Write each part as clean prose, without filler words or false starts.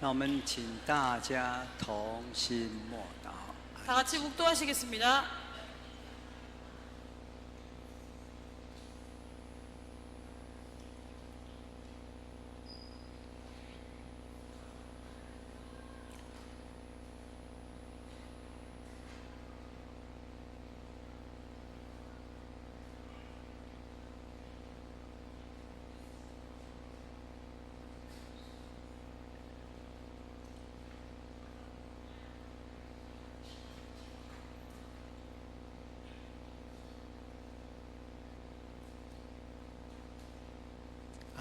那我们请大家同心默祷。 다 같이 묵도하시겠습니다.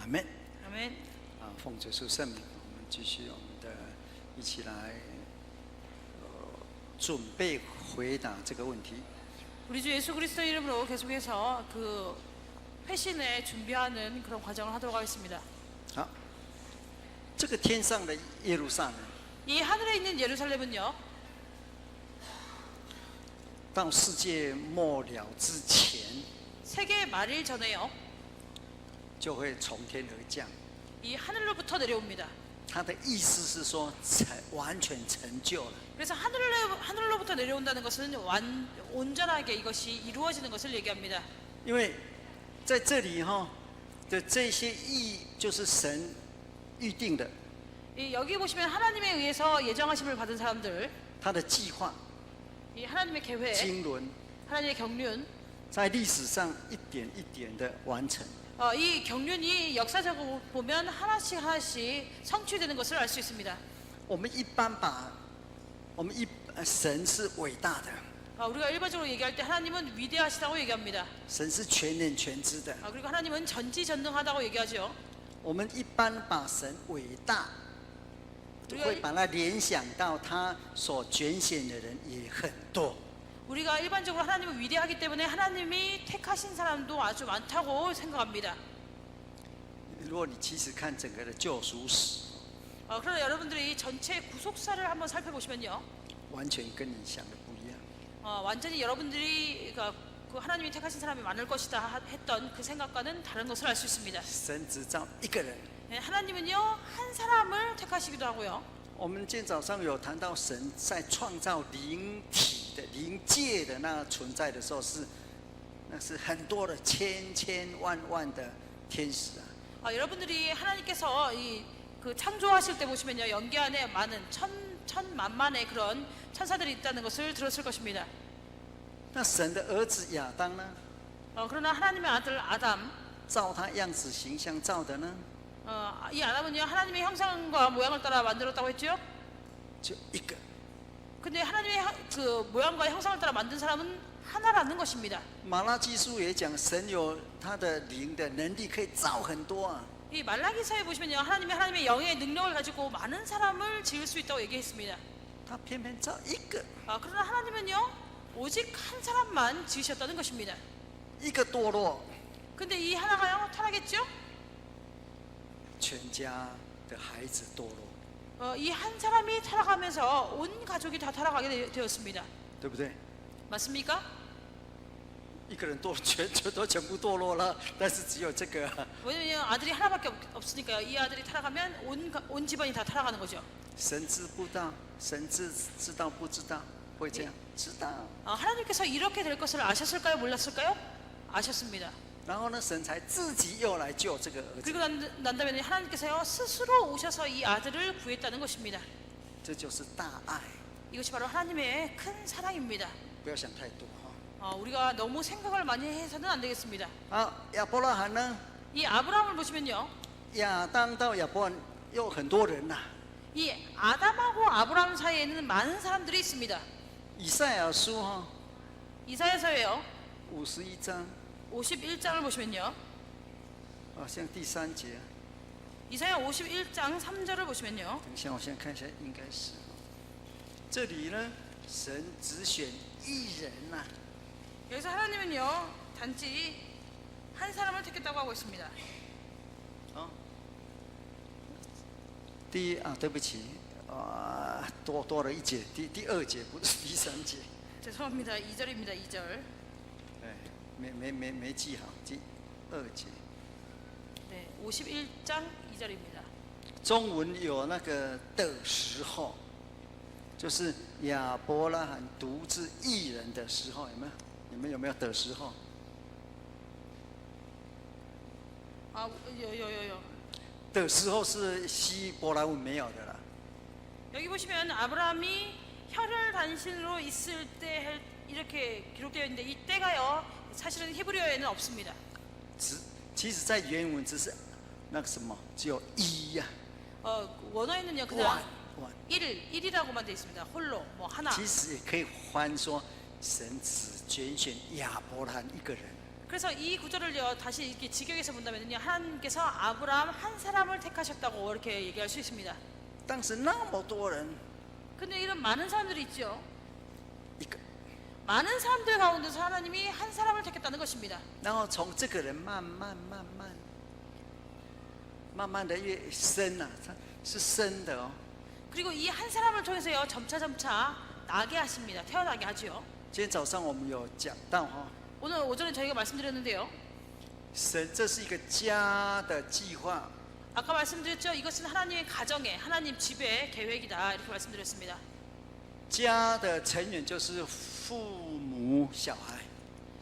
아멘。 아멘. 奉主稣圣名，我们继续我们的一起来准备回答这个问题。 우리 주 예수 그리스도 이름으로 계속해서 그 회신에 준비하는 그런 과정을 하도록 하겠습니다. 好，这个天上的耶路撒冷， 이 하늘에 있는 예루살렘은요, 到世界末了之前， 세계 말일 전에요, 就会从天而降。 이 하늘로부터 내려옵니다. 他的意思是说，完全成就了。 그래서 하늘로부터 내려온다는 것은 온전하게 이것이 이루어지는 것을 얘기합니다. 因为在这里的这些意，就是神预定的， 여기 보시면 하나님에 의해서 예정하심을 받은 사람들, 他的计划、 이 하나님의 계획, 经纶， 하나님의 경륜, 在历史上一点一点的完成。 이 경륜이 역사적으로 보면 하나씩 하나씩 성취되는 것을 알 수 있습니다. 我们一般神是伟大的， 우리가 일반적으로 얘기할 때 하나님은 위대하시다고 얘기합니다. 神是全能全知的。 그리고 하나님은 전지전능하다고 얘기하죠. 我们一般把神伟大，会把它联想到他所拣选的人也很多。 우리가 일반적으로 하나님을 위대하기 때문에 하나님이 택하신 사람도 아주 많다고 생각합니다. 如果你其实看整个的救赎史， 그러나 여러분들이 전체 구속사를 한번 살펴보시면요, 完全跟你想的不一样。 완전히 여러분들이 그 하나님이 택하신 사람이 많을 것이다 했던 그 생각과는 다른 것을 알 수 있습니다. 神只造一个人。 하나님은요, 한 사람을 택하시기도 하고요. 我们今天早上有谈到神在创造灵体的灵界的那存在的时候，那是很多的千万的天使啊。 여러분들이 하나님께서 그 창조하실 때 보시면요, 연기 안에 많은 천만만의 그런 천사들이 있다는 것을 들었을 것입니다. 那神的儿子亚当呢？ 그러나 하나님의 아들 아담, 照他样子形象造的呢？ 이 아담은요, 하나님의 형상과 모양을 따라 만들었다고 했죠. 就一个。 근데 하나님의 그 모양과 형상을 따라 만든 사람은 하나라는 것입니다. 马拉基书也讲，神有他的灵的能力，可以造很多啊。 이 말라기서에 보시면요, 하나님의 영의 능력을 가지고 많은 사람을 지을 수 있다고 얘기했습니다. 他偏偏造一个， 그러나 하나님은요, 오직 한 사람만 지으셨다는 것입니다. 一个堕落， 근데 이 하나가요, 타락했죠? 全家的孩子堕落， 이 한 사람이 타락하면서 온 가족이 다 타락하게 되었습니다. 对不对？ 맞습니까? 一个人全部堕落了，但是只有这个。 왜냐면 아들이 하나밖에 없으니까요. 이 아들이 타락하면 온 집안이 다 타락하는 거죠. 神知不道，神知道不知道，会这样？知道。 하나님께서 이렇게 될 것을 아셨을까요? 몰랐을까요? 아셨습니다. 然后呢，神才自己又来救这个儿子。 그리고 난 다음에 하나님께서요, 스스로 오셔서 이 아들을 구했다는 것입니다. 这就是大爱。 이것이 바로 하나님의 큰 사랑입니다. 不要想太多哈。 우리가 너무 생각을 많이 해서는 안 되겠습니다. 亚伯拉罕呢？ 이 아브라함을 보시면요, 亚当到亚伯兰有很多人呐、 이 아담하고 아브라함 사이에는 많은 사람들이 있습니다. 以赛亚书이사야서에요, 51章， 51장을 보시면요, 像第3节。 이사야 51장 3절을 보시면요, 等一下，我先看一下，应该是这里呢，神只选一人呐、 여기서 하나님은요, 단지 한 사람을 택했다고 하고 있습니다. 对不起，多了一节，第2节不是第3节。 죄송합니다. 2절입니다. 2절. 没记好，第2节。 네, 51장 2절입니다. 中文有那个的时候，就是亚伯拉罕独自一人的时候，有没有？你们有没有的时候？ 아, 요. 的时候是希伯来文没有的啦。 여기 보시면 아브라함이 혈혈 단신으로 있을 때 이렇게 기록되어 있는데 이 때가요 사실은 히브리어에는 없습니다. 其实在原文只是那个什么，只有一呀、 원어에는요 1 그냥 1이라고만 되어 있습니다. 홀로 뭐 하나. 其实也可以翻说，神只拣选亚伯拉罕一个人。 그래서 이 구절을요 다시 이렇게 직역해서 본다면요 하나님께서 아브라함 한 사람을 택하셨다고 이렇게 얘기할 수 있습니다. 当时那么多人， 근데 이런 많은 사람들이 있죠. 一个， 많은 사람들 가운데서 하나님이 한 사람을 택했다는 것입니다. 然后从这个人慢慢的越深啊，它是深的哦。 그리고 이 한 사람을 통해서요 점차 나게 하십니다. 태어나게 하지요. 今天早上我们有讲到哈、 오늘 오전에 저희가 말씀드렸는데요. 神这是一个家的计划， 아까 말씀드렸죠. 이것은 하나님의 가정의 하나님 집의 계획이다 이렇게 말씀드렸습니다. 家的成员就是父母、小孩。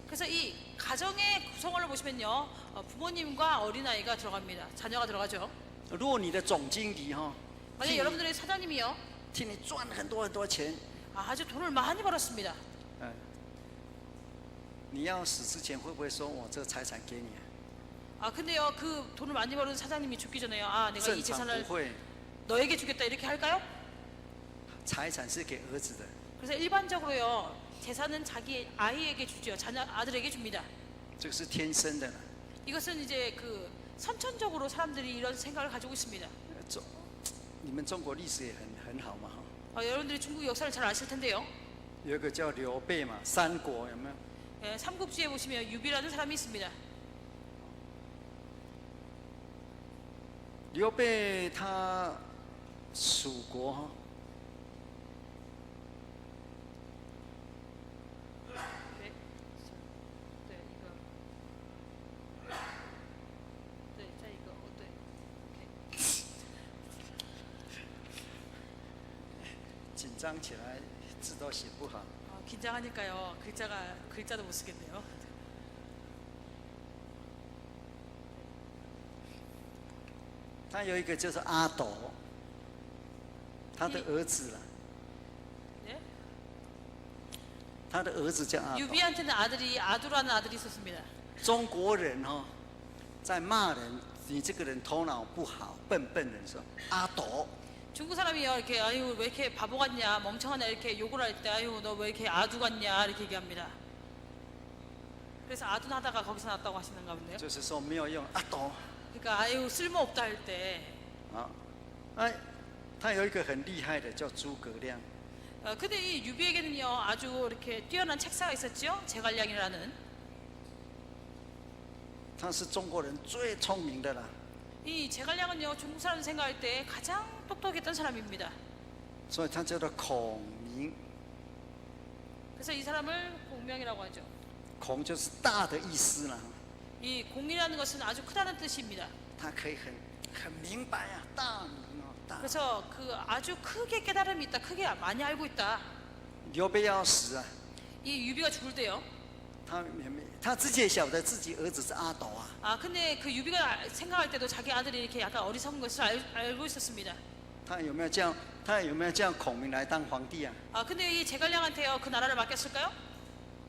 그래서 이 가정의 구성원을 보시면요 부모님과 어린아이가 들어갑니다. 자녀가 들어가죠. 如果你的总经理哈、 만약 여러분들의 사장님이요 替你赚很多钱， 아주 돈을 많이 벌었습니다. 你要死之前会不会说我这个财产给你？ 아 근데요 그 돈을 많이 버는 사장님이 죽기 전에요 아 내가 이 正常 재산을 不会， 너에게 주겠다 이렇게 할까요? 财产是给儿子的。 그래서 일반적으로요 재산은 자기 아이에게 주죠. 자녀 아들에게 줍니다. 这个是天生的了。 이것은 이제 그 선천적으로 사람들이 이런 생각을 가지고 있습니다. 中，你们中国历史也很好嘛哈。 여러분들이 중국 역사를 잘 아실 텐데요. 有一个叫刘备嘛，三国有没有？ 예, 삼국지에 보시면 유비라는 사람이 있습니다. 刘备他蜀国哈， 네, 네, 이거, 네, 자 이거 어때? 오케이. 紧张起来字都写不好。 긴장하니까요 글자도 못 쓰겠네요. 他有一个就是阿斗，他的儿子了， 네? 他的儿子叫阿斗。 유비한테는 아들이 아두라는 아들이 있었습니다. 中国人哈、在骂人，你这个人头脑不好、笨笨的时候，阿斗。 중국 사람이요 이렇게 아유 왜 이렇게 바보 같냐 멍청하냐 이렇게 욕을 할 때 아유 너 왜 이렇게 아두 같냐 이렇게 얘기합니다. 그래서 아둔 하다가 거기서 났다고 하시는가 본데요. 就是说没有用，阿斗。 그러니까 아유 쓸모 없다 할 때. 啊，哎，他有一个很厉害的叫诸葛亮， 근데 이 유비에게는요 아주 이렇게 뛰어난 책사가 있었죠. 제갈량이라는. 他是中国人最聪明的啦。 이 제갈량은요 중국 사람 생각할 때 가장 똑똑했던 사람입니다. 所以他叫做孔明， 그래서 이 사람을 공명이라고 하죠. 孔就是大的意思啦。 이 공이라는 것은 아주 크다는 뜻입니다. 他可以很明白啊，大明哦，大。 그래서 그 아주 크게 깨달음이 있다, 크게 많이 알고 있다. 刘备要死啊， 이 유비가 죽을 때요. 他自己也晓得自己儿子是阿斗啊。 아 근데 그 유비가 생각할 때도 자기 아들이 이렇게 약간 어리석은 것을 알고 있었습니다. 他有没有叫孔明来当皇帝啊？ 아 근데 이 제갈량한테요 그 나라를 맡겼을까요?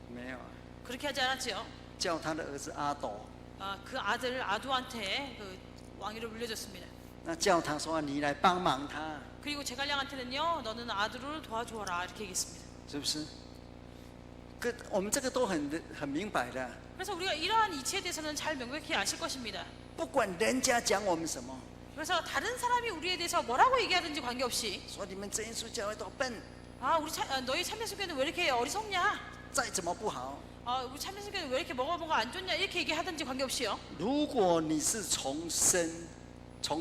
没有啊， 그렇게 하지 않았지요. 叫他的儿子阿斗。 아 그 아들 아두한테 그 왕위를 물려줬습니다. 那叫他说你来帮忙他， 그리고 제갈량한테는요 너는 아들을 도와주어라 이렇게 얘기했습니다. 是不是？我们这个都很明白的。 그래서 우리가 이러한 이치에 대해서는 잘 명백히 아실 것입니다. 不管人家讲我们什么， 그래서 다른 사람이 우리에 대해서 뭐라고 얘기하든지 관계없이 说你们真耶稣教会都笨， 아 우리 너희 참여수교는 왜 이렇게 어리석냐? 再怎么不好， 아 우리 참여수교는 왜 이렇게 뭐가 안 좋냐? 이렇게 얘기하든지 관계없이요. 如果你是从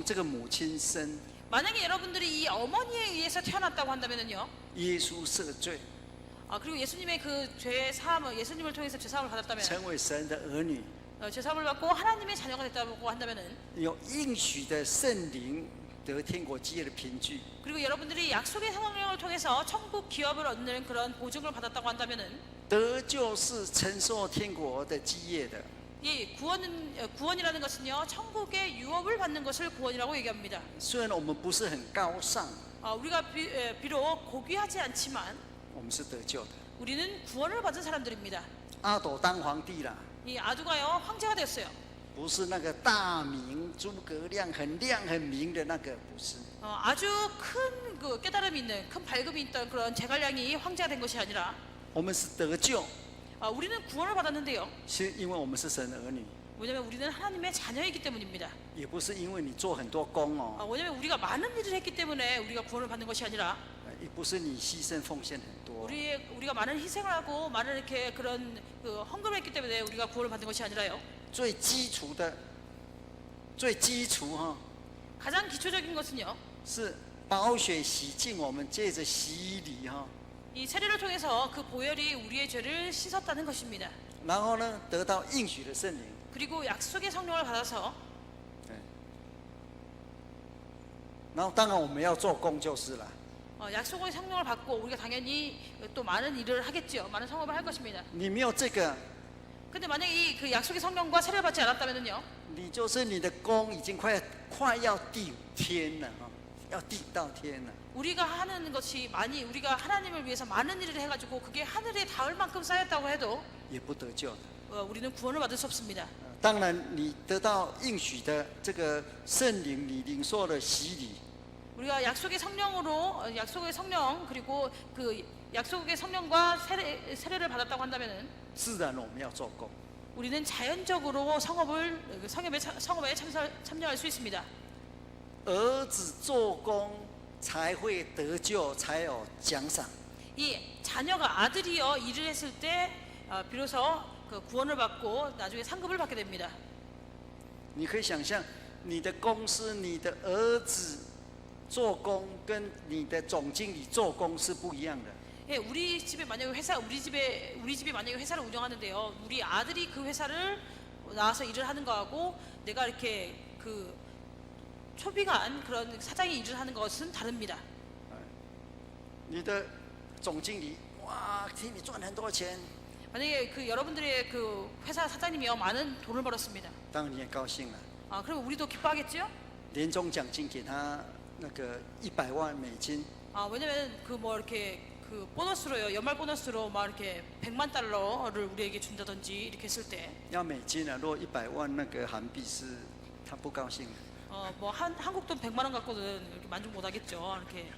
这个母亲生， 만약에 여러분들이 이 어머니에 의해서 태어났다고 한다면은요. 耶稣赦罪， 아 그리고 예수님의 그 죄 사함을 예수님을 통해서 죄 사함을 받았다면 成为神的儿女， 죄 사함을 받고 하나님의 자녀가 됐다고 한다면은 有应许的圣灵得天国基业的凭据。 그리고 여러분들이 약속의 성령을 통해서 천국 기업을 얻는 그런 보증을 받았다고 한다면은 得救是承受天国的基业的。 이 구원이라는 것은요 천국의 유업을 받는 것을 구원이라고 얘기합니다. 虽然我们不是很高尚， 우리가 비록 고귀하지 않지만 我们是得救的。 우리는 구원을 받은 사람들입니다. 阿斗当皇帝啦， 이 아두가요 황제가 되었어요. 不是那个大明诸葛亮很亮很明的那个，不是。 아주 큰 그 깨달음이 있는 큰 발급이 있던 그런 제갈량이 황제가 된 것이 아니라 我们是得救， 우리는 구원을 받았는데요. 是因为我们是神儿女， 왜냐하면 우리는 하나님의 자녀이기 때문입니다. 也不是因为你做很多工哦， 왜냐하면 우리가 많은 일을 했기 때문에 우리가 구원을 받는 것이 아니라 也不是你牺牲奉献很多， 우리가 많은 희생을 하고 많은 이렇게 그런 그 헌금을 했기 때문에 우리가 구원을 받는 것이 아니라요. 最基础的，最基础哈、 가장 기초적인 것은요. 是宝血洗净我们，借着洗礼哈、 이 세례를 통해서 그 보혈이 우리의 죄를 씻었다는 것입니다. 然后呢得到应许的圣灵， 그리고 약속의 성령을 받아서 然后当然我们要做工就是了。 약속의 성령을 받고 우리가 당연히 또 많은 일을 하겠죠. 많은 성업을 할 것입니다. 你没有这个， 근데 만약에 이 그 약속의 성령과 세례를 받지 않았다면요. 你就是你的工已经快要地天了哈、要地到天了。 우리가 하는 것이 우리가 하나님을 위해서 많은 일을 해가지고 그게 하늘에 닿을 만큼 쌓였다고 해도 也不得救的。 우리는 구원을 받을 수 없습니다. 当然，你得到应许的这个圣灵，你领受了洗礼， 우리가 약속의 성령으로 약속의 성령 그리고 그 약속의 성령과 세례를 받았다고 한다면은 自然我们要做工。 우리는 자연적으로 성업에 참여할 수 있습니다. 儿子做工才会得救，才有奖赏。 이 자녀가 아들이여 일을 했을 때 비로소 그 구원을 받고 나중에 상급을 받게 됩니다. 你可以想象，你的公司，你的儿子做工跟你的总经理做工是不一样的。 예, 우리 집이 만약에 회사를 운영하는데요. 우리 아들이 그 회사를 나와서 일을 하는 거하고 내가 이렇게 그 초빙한 그런 사장이 일을 하는 것은 다릅니다. 你的总经理哇，替你赚很多钱， 만약에 그 여러분들의 그 회사 사장님이요 많은 돈을 벌었습니다. 当然你也高兴了。 그럼 우리도 기뻐하겠죠? 年终奖金给他那个100万美金， 왜냐면 그 뭐 이렇게 그 보너스로요 연말 보너스로 막 이렇게 100만 달러를 우리에게 준다든지 이렇게 했을 때 要美金啊，如果100万那个韩币是他不高兴。 뭐 한국 돈 100만 원 갖고는 이렇게 만족 못 하겠죠. 이렇게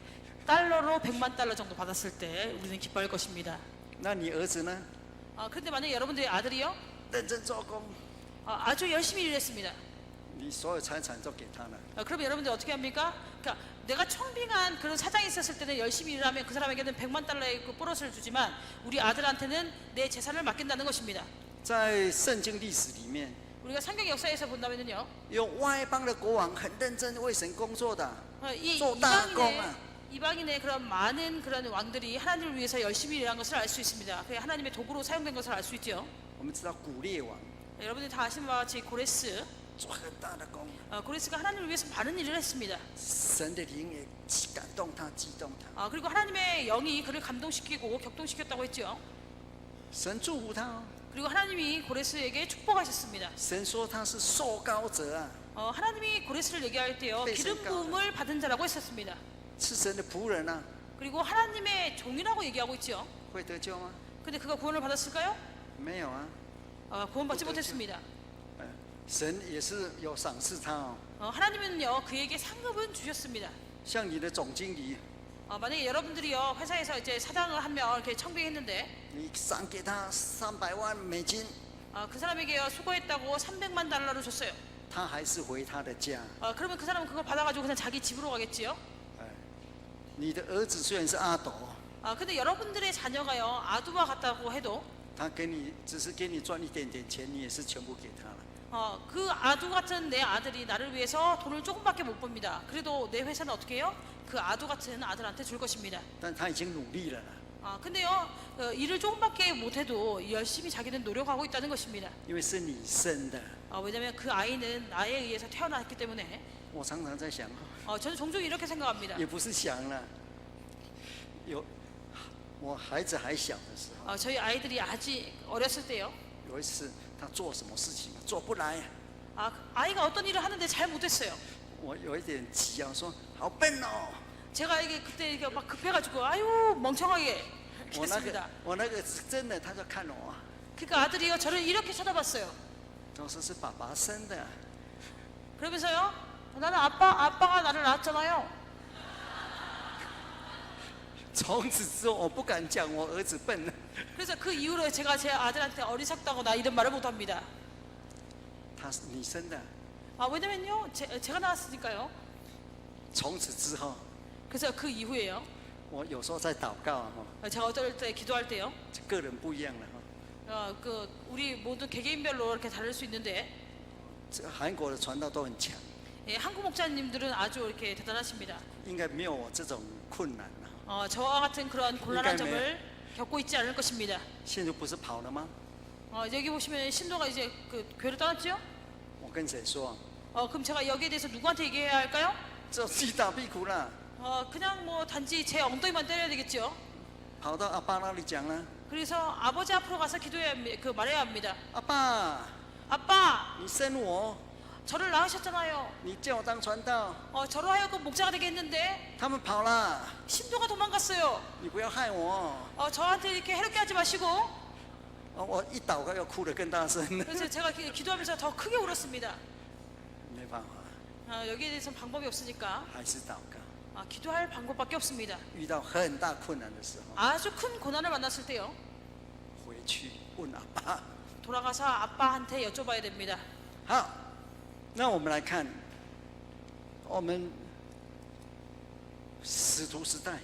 달러로 100만 달러 정도 받았을 때 우리는 기뻐할 것입니다. 那你儿子呢？ 그런데 만약에 여러분들의 아들이요 认真做工， 아주 열심히 일했습니다. 你所有财产都给他了。 그럼 여러분들 어떻게 합니까? 그러니까 내가 청빙한 그런 사장이 있었을 때는 열심히 일하면 그 사람에게는 100만 달러의 그 보너스를 주지만 우리 아들한테는 내 재산을 맡긴다는 것입니다. 在圣经历史里面， 우리가 성경 역사에서 본다면요, 有外邦的国王很认真为神工作的， 이 做大工啊。 이방인의 그런 많은 그런 왕들이 하나님을 위해서 열심히 일한 것을 알 수 있습니다. 그게 하나님의 도구로 사용된 것을 알 수 있죠. 我们知道古列王 여러분들이 다 아시는 바와 같이 고레스, 做很大的工， 고레스가 하나님을 위해서 많은 일을 했습니다. 神的灵也感动他，激动他。 그리고 하나님의 영이 그를 감동시키고 격동시켰다고 했죠. 神祝福他哦， 그리고 하나님이 고레스에게 축복하셨습니다. 神说他是受膏者啊， 하나님이 고레스를 얘기할 때요, 기름 부음을 받은 자라고 했었습니다. 是神的仆人啊， 그리고 하나님의 종이라고 얘기하고 있죠. 会得救吗？ 근데 그가 구원을 받았을까요? 没有啊， 구원받지 못했습니다. 神也是有赏赐他哦。 하나님은요 그에게 상급은 주셨습니다. 像你的总经理， 만약에 여러분들이요 회사에서 이제 사장을 한 명 이렇게 청빙했는데 你赏给他300万美金， 그 사람에게요 수고했다고 300만 달러를 줬어요. 他还是回他的家。 그러면 그 사람은 그걸 받아가지고 그냥 자기 집으로 가겠지요. 你的儿子虽然是阿斗， 근데 여러분들의 자녀가요 아두와 같다고 해도 他给你只是给你赚一点点钱，你也是全部给他了。 그 아두 같은 내 아들이 나를 위해서 돈을 조금밖에 못 법니다. 그래도 내 회사는 어떻게 해요? 그 아두 같은 아들한테 줄 것입니다. 但他已经努力了啦， 근데요 일을 조금밖에 못해도 열심히 자기는 노력하고 있다는 것입니다. 因为是你生的， 왜냐면 그 아이는 나에 의해서 태어났기 때문에 我常常在想， 저는 종종 이렇게 생각합니다. 也不是想了，我孩子还小的时候， 저희 아이들이 아직 어렸을 때요. 有一次他做什么事情做不来， 아이가 어떤 일을 하는데 잘 못했어요. 我有一点急啊，说好笨哦。 제가 이게 그때 이게 막 급해가지고 아유 멍청하게 我 했습니다. 那个是真的，他就看我， 그러니까 아들이요 저를 이렇게 쳐다봤어요. 都说是爸爸生的， 그러면서요 나는 아빠가 나를 낳았잖아요. 从此之后我不敢讲我儿子笨了。 그래서 그 이후로 제가 제 아들한테 어리석다고 나 이런 말을 못합니다. 他是你生的， 왜냐면요 제가 낳았으니까요. 从此之后， 그래서 그 이후에요 我有时候在祷告啊， 제가 어떨 때 기도할 때요 个人不一样了哈。 우리 모두 개개인별로 이렇게 다를 수 있는데 这韩国的传道都很强， 한국 목사님들은 아주 이렇게 대단하십니다. 应该没有我这种困难了。 저와 같은 그런 곤란한 그러니까 점을 겪고 있지 않을 것입니다. 现在不是跑了吗？ 여기 보시면 신도가 이제 그 교회를 떠났죠? 我跟谁说？ 그럼 제가 여기에 대해서 누구한테 얘기해야 할까요? 只有自己打屁股啦， 그냥 뭐 단지 제 엉덩이만 때려야 되겠죠. 跑到阿爸那里讲了。 그래서 아버지 앞으로 가서 기도해야 말해야 합니다. 阿爸， 아빠, 你生我， 저를 낳으셨잖아요. 你叫我当传道， 저로 하여금 목자가 되게 했는데 他们跑了， 신도가 도망갔어요. 你不要害我。 저한테 이렇게 해롭게 하지 마시고. 我一祷告要哭得更大声了， 그래서 제가 기도하면서 더 크게 울었습니다. 没办法， 여기에 대해서는 방법이 없으니까 还是祷告。 기도할 방법밖에 없습니다. 遇到很大困难的时候， 아주 큰 고난을 만났을 때요. 回去问阿爸。 돌아가서 아빠한테 여쭤봐야 됩니다. 好，那我们来看，我们使徒时代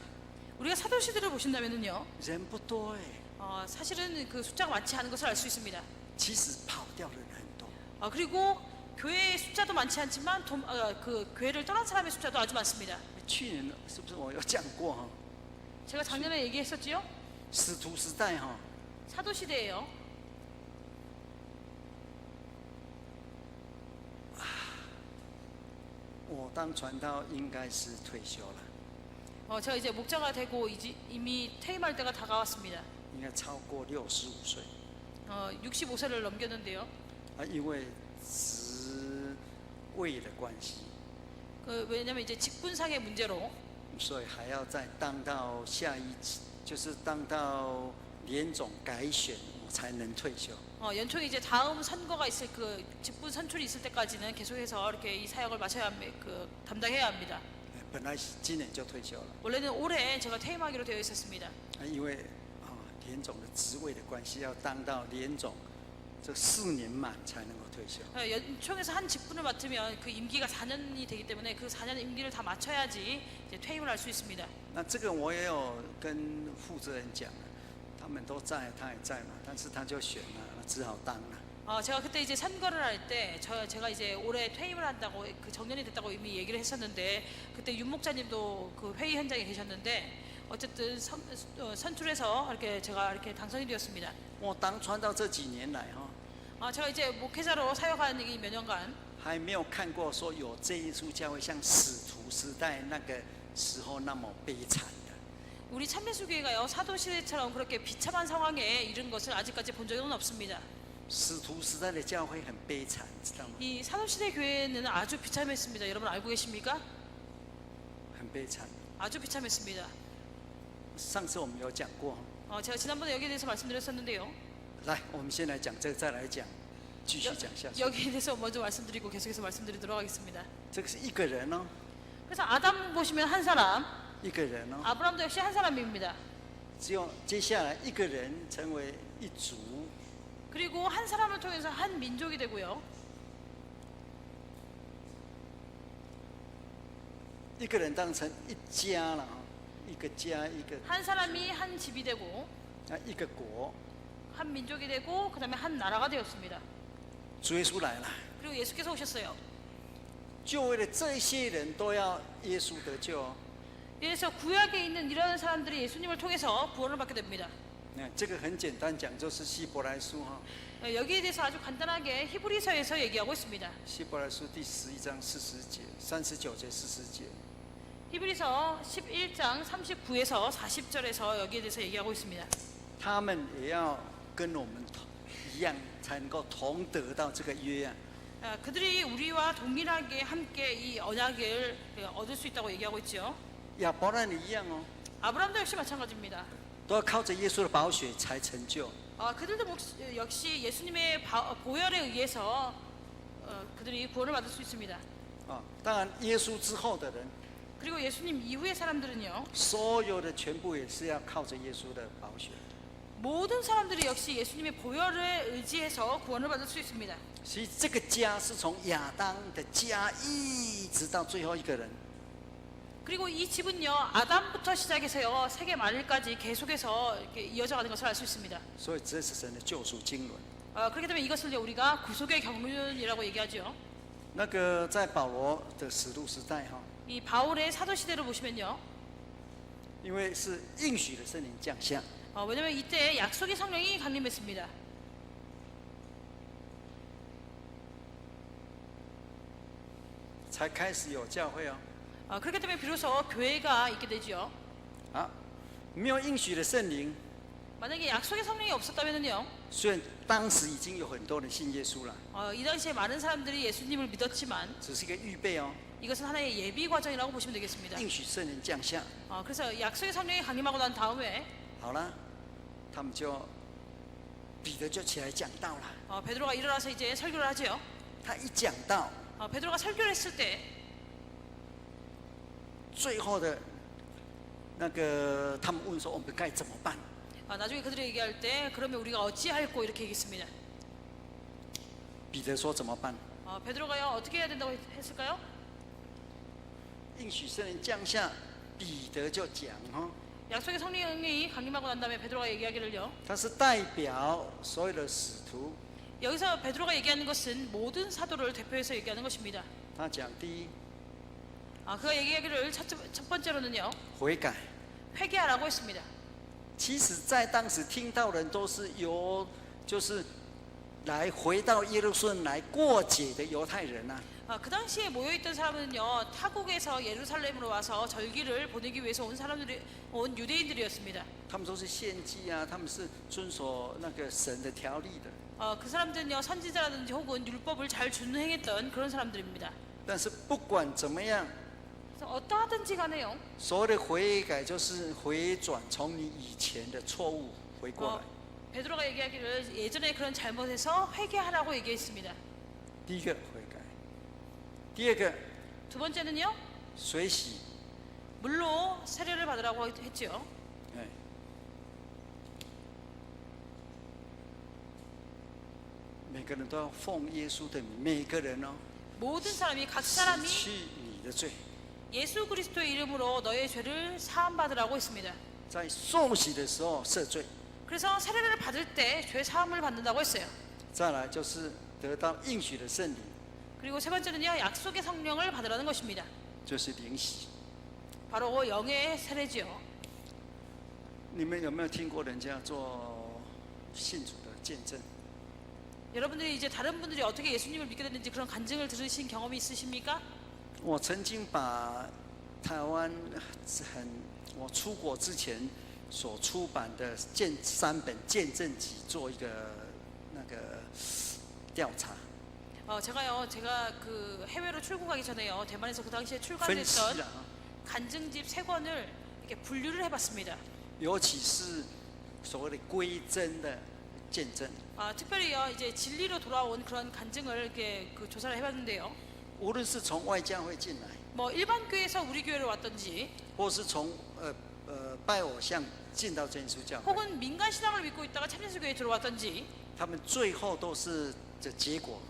우리가 사도 시대를 보신다면은요. 人不多哎， 사실은 그 숫자가 많지 않은 것을 알 수 있습니다. 其实跑掉的人很多。 그리고 교회의 숫자도 많지 않지만 그 교회를 떠난 사람의 숫자도 아주 많습니다. 去年是不是我有讲过哈？ 제가 작년에 얘기했었지요. 使徒时代哈， 사도 시대예요. 我当传道应该是退休了， 제가 이제 목자가 되고 이미 퇴임할 때가 다가왔습니다. 应该超过65岁 65세를 넘겼는데요. 啊，因为职位的关系， 왜냐면 이제 직분상의 문제로 所以还要再当到下一次，就是当到联总改选，我才能退休。 연총이 이제 다음 선거가 있을 그 직분 선출이 있을 때까지는 계속해서 이렇게 이 사역을 담당해야 합니다. 本来今年就退休了， 원래는 올해 제가 퇴임하기로 되어 있었습니다. 因为联总的职位的关系，要当到联总这4年满才能够退休。 연총에서 한 직분을 맡으면 그 임기가 4년이 되기 때문에 그 4년 임기를 다 마쳐야지 이제 퇴임을 할 수 있습니다. 那这个我也有跟负责人讲了，他们都在，他也在嘛，但是他就选了，只好当了。 제가 그때 이제 선거를 할 때 제가 이제 올해 퇴임을 한다고 그 정년이 됐다고 이미 얘기를 했었는데 그때 윤 목사님도 그 회의 현장에 계셨는데 어쨌든 선출해서 이렇게 제가 이렇게 당선이 되었습니다. 我当传道这几年来제가 이제 목회자로 사역한 이 몇 년간 还没有看过说有这一处教会像使徒时代那个时候那么悲惨的。 우리 참배수교회가요 사도 시대처럼 그렇게 비참한 상황에 이른 것을 아직까지 본 적은 없습니다. 使徒时代的教会很悲惨，知道吗？ 이 사도 시대 교회는 아주 비참했습니다. 여러분 알고 계십니까? 很悲惨。 아주 비참했습니다. 上次我们有讲过， 제가 지난번에 여기에 대해서 말씀드렸었는데요. 来，我们先来讲这个，再来讲，继续讲下去。 여기에 대해서 먼저 말씀드리고 계속해서 말씀드리도록 하겠습니다. 这个是一个人哦， 그래서 아담 보시면 한 사람, 一个人哦， 아브람도 역시 한 사람입니다. 只有接下来一个人成为一族， 그리고 한 사람을 통해서 한 민족이 되고요. 一个人当成一家了啊，一个家一个 한 사람이 한 집이 되고 一个国。 한 민족이 되고 그다음에 한 나라가 되었습니다. 主耶稣来了， 그리고 예수께서 오셨어요. 就为了这些人都要耶稣得救哦。 그래서 구약에 있는 이런 사람들이 예수님을 통해서 구원을 받게 됩니다. 这个很简单讲，就是希伯来书哈， 여기에 대해서 아주 간단하게 히브리서에서 얘기하고 있습니다. 希伯来书第11章40节、39节、40节。 히브리서 11장 39에서 40절에서 여기에 대해서 얘기하고 있습니다. 他们也要跟我们一样，才能够同得到这个约啊。 그들이 우리와 동일하게 함께 이 언약을 얻을 수 있다고 얘기하고 있죠. 亚伯兰也一样哦， 아브라함도 역시 마찬가지입니다. 都要靠着耶稣的宝血才成就。 그들도 역시 예수님의 보혈에 의해서 그들이 구원을 받을 수 있습니다. 啊，当然耶稣之后的人， 그리고 예수님 이후의 사람들은요, 所有的全部也是要靠着耶稣的宝血。 모든 사람들이 역시 예수님의 보혈에 의지해서 구원을 받을 수 있습니다. 所以这个家是从亚当的家一直到最后一个人， 그리고 이 집은요, 아담부터 시작해서요, 세계 말일까지 계속해서 이렇게 이어져 가는 것을 알 수 있습니다. 所以这是神的救赎经纶。 그렇기 때문에 이것을 우리가 구속의 경륜이라고 얘기하죠. 那个在保罗的使徒时代哈， 이 바울의 사도 시대를 보시면요, 因为是应许的圣灵降下， 왜냐면 이때 약속의 성령이 강림했습니다. 才开始有教会哦。 그렇기 때문에 비로소 교회가 있게 되죠. 啊，没有应许的圣灵， 만약에 약속의 성령이 없었다면요, 虽然当时已经有很多人信耶稣了， 이 당시에 많은 사람들이 예수님을 믿었지만 只是一个预备哦。 이것은 하나의 예비 과정이라고 보시면 되겠습니다. 应许圣灵降下， 그래서 약속의 성령이 강림하고 난 다음에 好了，他们就彼得就起来讲道了。 베드로가 일어나서 이제 설교를 하죠. 他一讲道， 베드로가 설교를 했을 때 最后的那个他们问说我们该怎么办？ 나중에 그들이 얘기할 때 그러면 우리가 어찌할꼬 이렇게 얘기했습니다. 彼得说怎么办？ 베드로가요 어떻게 해야 된다고 했을까요? 应许圣灵降下，彼得就讲哦， 약속의 성령이 강림하고 난 다음에 베드로가 얘기하기를요, 他是代表所有的使徒。 여기서 베드로가 얘기하는 것은 모든 사도를 대표해서 얘기하는 것입니다. 他讲第一， 그가 얘기하기를 첫 번째로는요, 悔改。 회개하라고 했습니다. 其实，在当时听到人都是就是来回到耶路撒冷来过节的犹太人呐、 그 당시에 모여있던 사람은요, 타국에서 예루살렘으로 와서 절기를 보내기 위해서 온 유대인들이었습니다. 他们都是献祭啊，他们是遵守那个神的条例的。 그 사람들은요, 선지자라든지 혹은 율법을 잘 준행했던 그런 사람들입니다. 但是不管怎么样， 그래서 어떠하든지 간에요, 所谓的悔改就是回转，从你以前的错误回过来。 베드로가 얘기하기를 예전에 그런 잘못에서 회개하라고 얘기했습니다. 第一个悔改，第二个 두 번째는요, 水洗， 물로 세례를 받으라고 했죠. 哎，每个人都要奉耶稣的名，每个人哦， 모든 사람이 각 洗 사람이 去你的罪。 예수 그리스도의 이름으로 너의 죄를 사함 받으라고 했습니다. 在受洗的时候赦罪， 그래서 세례를 받을 때 죄 사함을 받는다고 했어요. 再来就是得到应许的圣灵， 그리고 세 번째는요, 약속의 성령을 받으라는 것입니다. 就是灵洗。 바로 영의 세례지요. 你们有没有听过人家做信主的见证？ 여러분들이 이제 다른 분들이 어떻게 예수님을 믿게 됐는지 그런 간증을 들으신 경험이 있으십니까? 我曾经把台湾我出国之前所出版的3本见证集做一个那个调查 제가 그 해외로 출국하기 전에요, 대만에서 그 당시에 分析 출간됐던 了， 간증집 3권을 이렇게 분류를 해봤습니다. 尤其是所谓的归真的见证， 특별히요, 이제 진리로 돌아온 그런 간증을 이렇게 그 조사를 해봤는데요. 无论是从外教会进来， 뭐 일반 교회에서 우리 교회로 왔던지, 或是从拜偶像进到真耶稣教会， 혹은 민간 신앙을 믿고 있다가 참예수 교회에 들어왔던지, 他们最后都是这结果，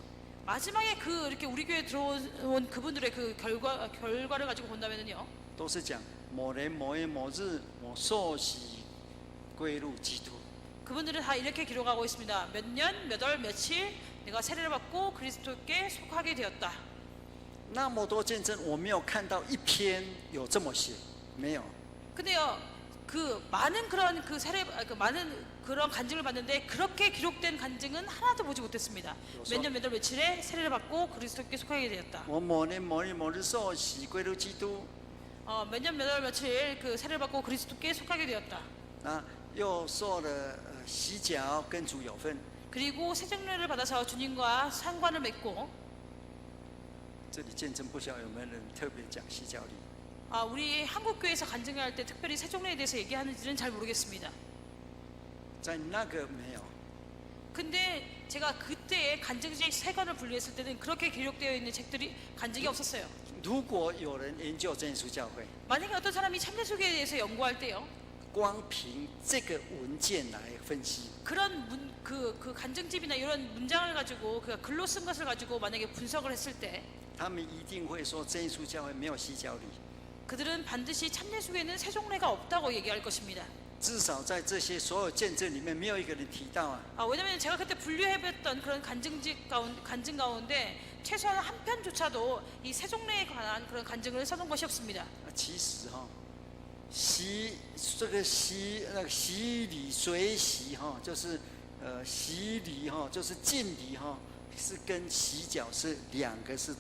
마지막에 그 이렇게 우리 교회에 들어온 그분들의 그 결과를 가지고 본다면은요, 都是讲某年某月某日我受洗归入基督。 그분들은 다 이렇게 기록하고 있습니다. 몇 년, 몇 월, 며칠 내가 세례를 받고 그리스도께 속하게 되었다. 那么多见证，我没有看到一篇有这么写，没有。 근데요, 그 많은 그런 그 세례 그 많은 그런 간증을 받는데 그렇게 기록된 간증은 하나도 보지 못했습니다. 몇 년 몇 월 며칠에 세례를 받고 그리스도께 속하게 되었다. 我某年某月某日受洗归入基督， 몇 년 몇 월 며칠 그 세례를 받고 그리스도께 속하게 되었다. 啊，又受了洗脚，跟主有份。 그리고 세정례를 받아서 주님과 상관을 맺고 这里见证不晓得有没有人特别讲洗脚礼？ 우리 한국 교회에서 간증을 할 때 특별히 세정례에 대해서 얘기하는지는 잘 모르겠습니다. 在那个没有， 근데 제가 그때의 간증책 세 권을 분류했을 때는 그렇게 기록되어 있는 책들이 간증이 없었어요. 如果有人研究真耶稣教会， 만약에 어떤 사람이 참예수교에 대해서 연구할 때요, 光凭这个文件来分析， 그런 그 간증집이나 이런 문장을 가지고 그 글로 쓴 것을 가지고 만약에 분석을 했을 때 他们一定会说真耶稣教会没有洗脚礼。 그들은 반드시 참예수교에는 세종례가 없다고 얘기할 것입니다. 至少在这些所有见证里面，没有一个人提到啊。 왜냐면 제가 그때 분류해봤던 그런 간증 가운데 최소한 한 편조차도 이 세종례에 관한 그런 간증을 써놓은 것이 없습니다. 其实哈、这个洗礼水洗哈、就是洗礼哈、就是浸礼哈、是跟洗脚是两个是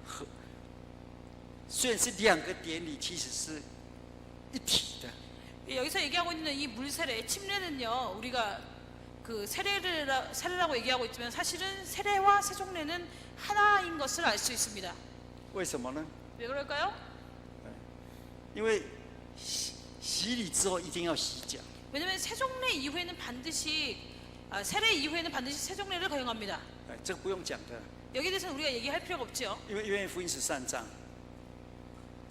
和，虽然是两个典礼，其实是一体的。 여기서 얘기하고 있는 이 물세례, 침례는요, 우리가 그 세례라고 얘기하고 있지만 사실은 세례와 세종례는 하나인 것을 알 수 있습니다. 为什么呢？ 왜 그럴까요? 因为洗礼之后一定要洗脚。 왜냐면 세종례 이후에는 반드시 세례 이후에는 반드시 세종례를 거행합니다. 这个不用讲的， 여기에 대해서는 우리가 얘기할 필요가 없죠. 因为约翰福音13章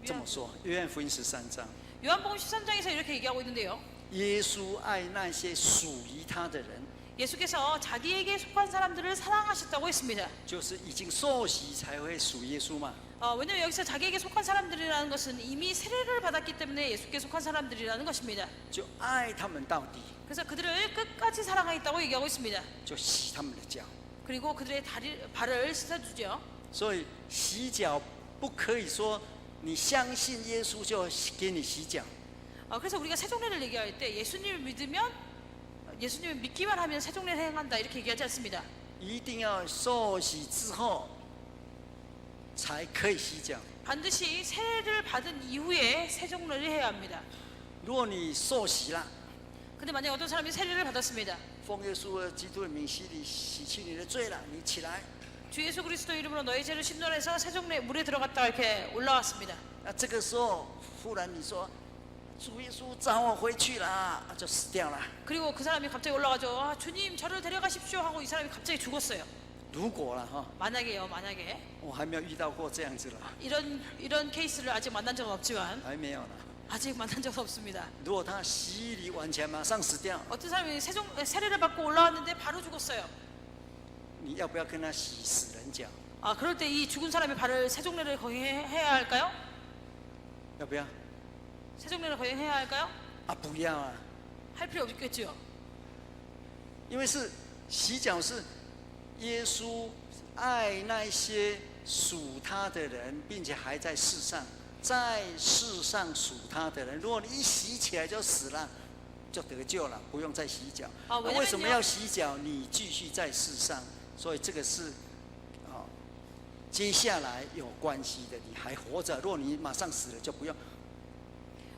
这么说，约翰福音13章。 요한복음 13장에서 이렇게 얘기하고 있는데요. 耶稣爱那些属于他的人， 예수께서 자기에게 속한 사람들을 사랑하셨다고 했습니다. 就是已经受洗才会属耶稣嘛。 왜냐면 여기서 자기에게 속한 사람들이라는 것은 이미 세례를 받았기 때문에 예수께 속한 사람들이라는 것입니다. 就爱他们到底， 그래서 그들을 끝까지 사랑하겠다고 얘기하고 있습니다. 就洗他们的脚。 그리고 그들의 발을 씻어주죠. 所以洗脚不可以说你相信耶稣就给你洗脚， 그래서 우리가 세종례를 얘기할 때 예수님을 믿으면 예수님을 믿기만 하면 세종례를 행한다 이렇게 얘기하지 않습니다. 一定要受洗之后才可以洗脚。 반드시 세례를 받은 이후에 세종례를 해야 합니다. 如果你受洗了， 근데 만약 어떤 사람이 세례를 받았습니다. 奉耶稣的基督的名洗礼，洗去你的罪了，你起来。 주 예수 그리스도 이름으로 너의 죄를 신론해서 세종례 물에 들어갔다 이렇게 올라왔습니다. 那这个时候忽然你说主耶稣召我回去了，就死掉了。 그리고 그 사람이 갑자기 올라가죠. 주님 저를 데려가십시오 하고 이 사람이 갑자기 죽었어요. 如果了哈， 만약에 我还没有遇到过这样子了， 이런 케이스를 아직 만난 적은 없지만 还没有了。 아직 만난 적은 없습니다. 如果他洗礼完全马上死掉， 어떤 사람이 세례를 받고 올라왔는데 바로 죽었어요. 你要不要跟他洗死人脚？ 그럴 때 이 죽은 사람의 발을 세종례를 거행해야 할까요? 要不要？ 세종례를 거행해야 할까요? 不要啊， 할 필요 없겠죠. 因为是洗脚是耶稣爱那些属他的人，并且还在世上，在世上属他的人。如果你一洗起来就死了，就得救了，不用再洗脚。为什么要洗脚？你继续在世上，所以这个是接下来有关系的。你还活着，如果你马上死了，就不用。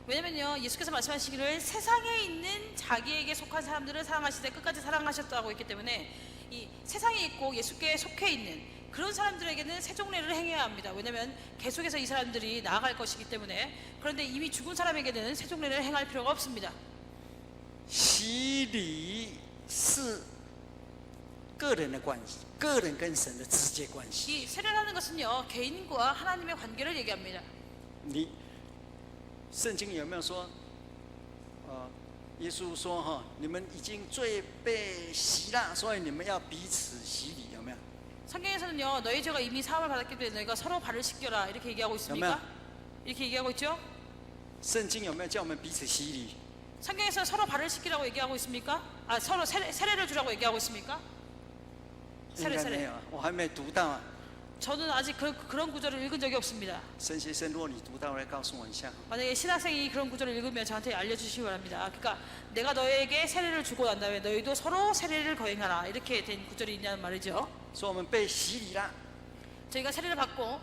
왜냐면요 예수께서 말씀하시기를 세상에 있는 자기에게 속한 사람들을 사랑하시되 끝까지 사랑하셨다고 했기 때문에 이 세상에 있고 예수께 속해 있는 그런 사람들에게는 세종례를 행해야 합니다. 왜냐면 계속해서 이 사람들이 나아갈 것이기 때문에. 그런데 이미 죽은 사람에게는 세종례를 행할 필요가 없습니다. 洗礼是个人的关系，个人跟神的直接关系。 이 세례라는 것은요 개인과 하나님의 관계를 얘기합니다. 圣经有没有说，耶稣说哈，你们已經罪被洗了，所以你们要彼此洗礼，有没有？ 성경에서는요 너희 죄가 이미 사함을 받았기 때문에 너희가 서로 발을 씻겨라 이렇게 얘기하고 있습니까? 이렇게 얘기하고 있죠? 圣经有没有叫我们彼此洗礼？ 성경에서 서로 발을 씻기라고 얘기하고 있습니까? 서로 세례를 주라고 얘기하고 있습니까? 应该没有，我还没读到啊。 저는 아직 그런 구절을 읽은 적이 없습니다. 神学生，如果你读到，来告诉我一下。 만약에 신학생이 그런 구절을 읽으면 저한테 알려주시기 바랍니다. 그러니까 내가 너에게 세례를 주고 난 다음에 너희도 서로 세례를 거행하라 이렇게 된 구절이 있냐는 말이죠. 说我们被洗礼了， 저희가 세례를 받고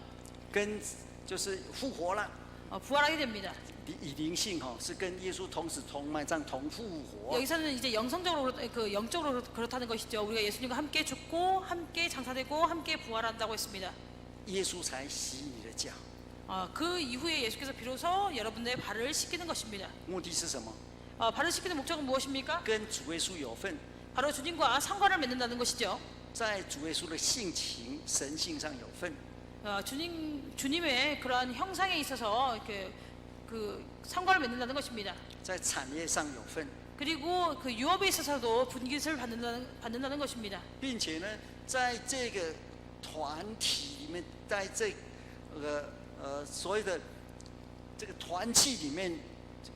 跟就是复活了， 부활하게 됩니다. 以灵性是跟耶稣同死同埋葬同复活。 여기서는 이제 영성적으로 영적으로 그렇다는 것이죠. 우리가 예수님과 함께 죽고 함께 장사되고 함께 부활한다고 했습니다. 耶稣才洗你的脚， 그 이후에 예수께서 비로소 여러분의 발을 씻기는 것입니다. 目的是什么？ 발을 씻기는 목적은 무엇입니까? 跟主耶稣有份， 바로 주님과 상관을 맺는다는 것이죠. 在主耶稣的性情、神性上有份。 주님의 그러한 형상에 있어서 이렇게 그 상관을 맺는다는 것입니다. 在产业上有份， 그리고 그 유업에 있어서도 분깃을 받는다는 것입니다. 并且呢，在这个团体里面，在这个所谓的这个团契里面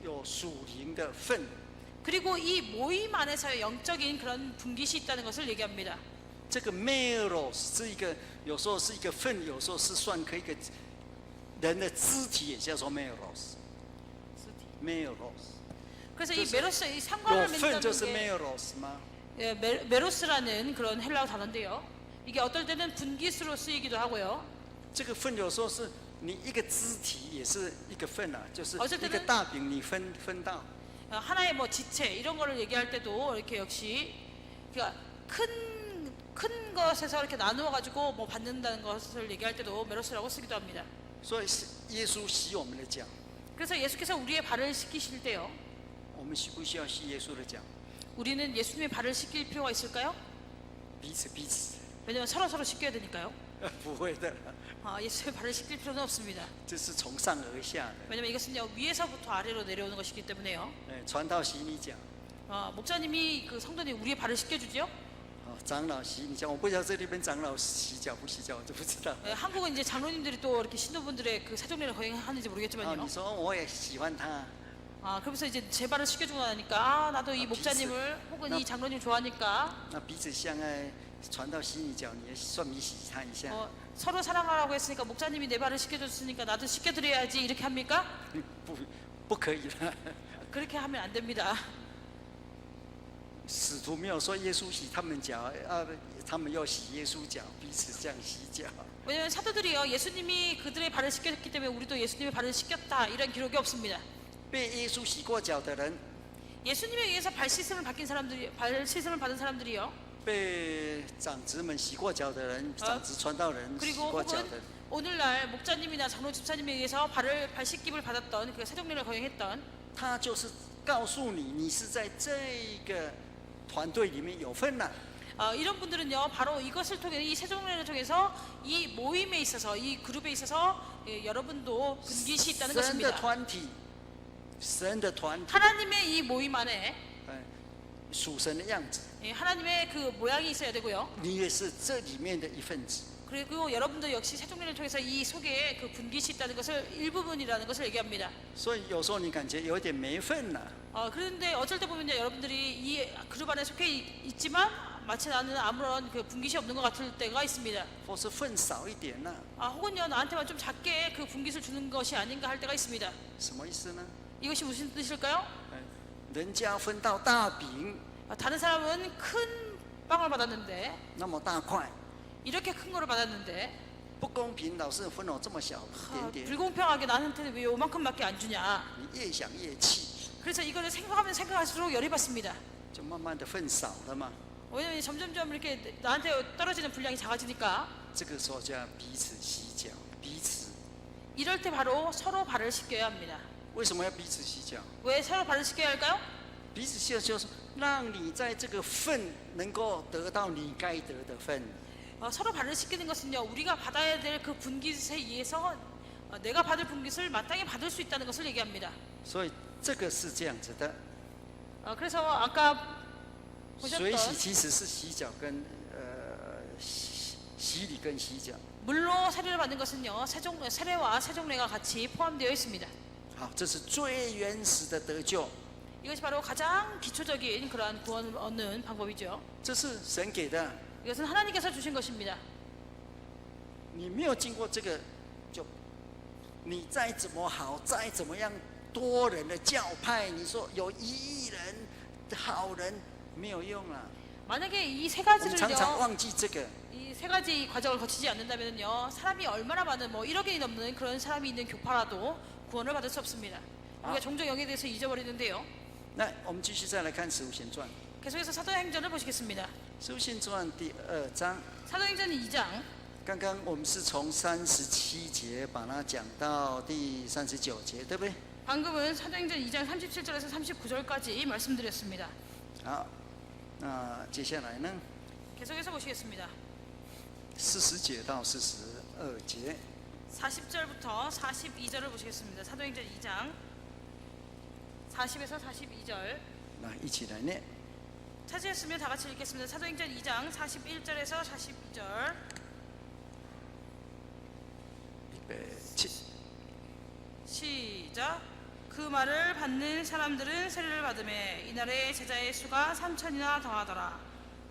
有属灵的份。 그리고 이 모임 안에서의 영적인 그런 분깃이 있다는 것을 얘기합니다. 这个 meros 是一个，有时候是一个份，有时候是算可以一个人的肢体，也叫做 meros。meros 그래서 이 就是 메로스 이 有 상관을 份 맺는다는 就是 게 meros 吗？ 메로스라는 그런 헬라어 단어인데요. 이게 어떨 때는 분깃으로 쓰이기도 하고요. 这个份有时候是你一个肢体，也是一个份啊，就是而且一个大饼，你分到。 하나의 뭐 지체 이런 거를 얘기할 때도 이렇게 역시 그러니까 큰 것에서 이렇게 나누어 가지고 뭐 받는다는 것을 얘기할 때도 메로스라고 쓰기도 합니다. 所以是耶稣洗我们的脚， 그래서 예수께서 우리의 발을 씻기실 때요. 我们需不需要洗耶稣的脚？ 우리는 예수님의 발을 씻길 필요가 있을까요? 彼此， 왜냐면 서로 씻겨야 되니까요. 不会的， 예수의 발을 씻길 필요는 없습니다. 这是从上而下的。 왜냐면 이것은요 위에서부터 아래로 내려오는 것이기 때문에요. 传道洗你脚， 목사님이 그 성도님 우리의 발을 씻겨주죠. 长老洗你脚，我不知道这里边长老洗脚不洗脚，我就不知道。 한국은 이제 장로님들이 또 이렇게 신도분들의 그 세종례를 거행하는지 哦， 모르겠지만요. 你说我也喜欢他， 그러면서 이제 제 발을 씻겨주고 나니까 나도 이 목사님을 혹은 이 장로님 좋아하니까 那彼此相爱，传道洗你脚，你也算你洗他一下。 서로 사랑하라고 했으니까 목사님이 내 발을 씻겨줬으니까 나도 씻겨드려야지 이렇게 합니까? 不可以了。 그렇게 하면 안 됩니다. 使徒没有说耶稣洗他们脚，他们要洗耶稣脚，彼此这样洗脚。 왜냐면 사도들이요 예수님이 그들의 발을 씻겼기 때문에 우리도 예수님의 발을 씻겼다 이런 기록이 없습니다. 被耶稣洗过脚的人， 예수님에 의해서 발 씻음을 받은 사람들이요. 被长子们洗过脚的人，长子传道人洗 그리고 过脚 혹은 的人， 오늘날 목자님이나 장로 집사님에 의해서 발 씻김을 받았던 그 세종례를 거행했던 他就是告诉你，你是在这个团队里面有份了。 이런 분들은요 바로 이것을 통해 이 세종례를 통해서 이 모임에 있어서 이 그룹에 있어서 여러분도 분깃이 있다는 神的 것입니다. 团体，神的团体， 하나님의 이 모임 안에 属神的样子， 하나님의 그 모양이 있어야 되고요. 你也是这里面的一份子。 그리고 여러분도 역시 세종례를 통해서 이 속에 그 분깃이 있다는 것을 일부분이라는 것을 얘기합니다. 所以有时候你感觉有一点没份了， 그런데 어쩔 때 보면요 여러분들이 이 그룹 안에 속해 있지만 마치 나는 아무런 그 분깃이 없는 것 같을 때가 있습니다. 或是份少一点了， 혹은요 나한테만 좀 작게 그 분깃을 주는 것이 아닌가 할 때가 있습니다. 什么意思呢？ 이것이 무슨 뜻일까요? 人家分到大饼 다른 사람은 큰 빵을 받았는데 那么大块， 이렇게 큰 거를 받았는데 不公平，老是分我这么小一点点， 불공평하게 나한테 왜 요만큼밖에 안 주냐. 你越想越气， 그래서 이거를 생각하면 생각할수록 열이 받습니다. 就慢慢的份少了嘛。 왜냐면 점점점 이렇게 나한테 떨어지는 분량이 작아지니까 这个时候就要彼此洗脚，彼此。 이럴 때 바로 서로 발을 씻겨야 합니다. 为什么要彼此洗脚？ 왜 서로 발을 씻겨야 할까요? 彼此洗脚就是让你在这个份能够得到你该得的份。 서로 발을 씻기는 것은요 우리가 받아야 될 그 분깃에 의해서 내가 받을 분깃을 마땅히 받을 수 있다는 것을 얘기합니다. 所以这个是这样子的。 그래서 아까 水洗 보셨던 其实是洗脚跟洗礼跟洗脚。 물로 세례를 받는 것은요 세례와 세종례가 같이 포함되어 있습니다. 好，这是最原始的得救， 이것이 바로 가장 기초적인 그러한 구원을 얻는 방법이죠. 这是神给的。 이것은 하나님께서 주신 것입니다. 你没有经过这个，就你再怎么好，再怎么样多人的教派，你说有1亿人好人没有用啊。 만약에 이 세 我们常常 가지를요, 忘记这个。 이 세 가지 과정을 거치지 않는다면요, 사람이 얼마나 많은 뭐 1억이 넘는 그런 사람이 있는 교파라도 구원을 받을 수 없습니다. 우리가 종종 여기에 대해서 잊어버리는데요. 那我们继续再来看《使徒行传》， 계속해서 사도행전을 보시겠습니다. 《使徒行传》第2章， 사도행전 2장. 刚刚我们是从37节把它讲到第39节，对不对？ 방금은 사도행전 2장 37절에서 39절까지 말씀드렸습니다. 好，那接下来呢， 계속해서 보시겠습니다. 40节到42节， 40절부터 42절을 보시겠습니다. 사도행전 2장 40에서 42절. 那一起来念。 찾으셨으면 다 같이 읽겠습니다. 사도행전 2장 41절에서 42절. 预备起。 시작. 그 말을 받는 사람들은 세례를 받음에 이날에 제자의 수가 3천이나 더하더라.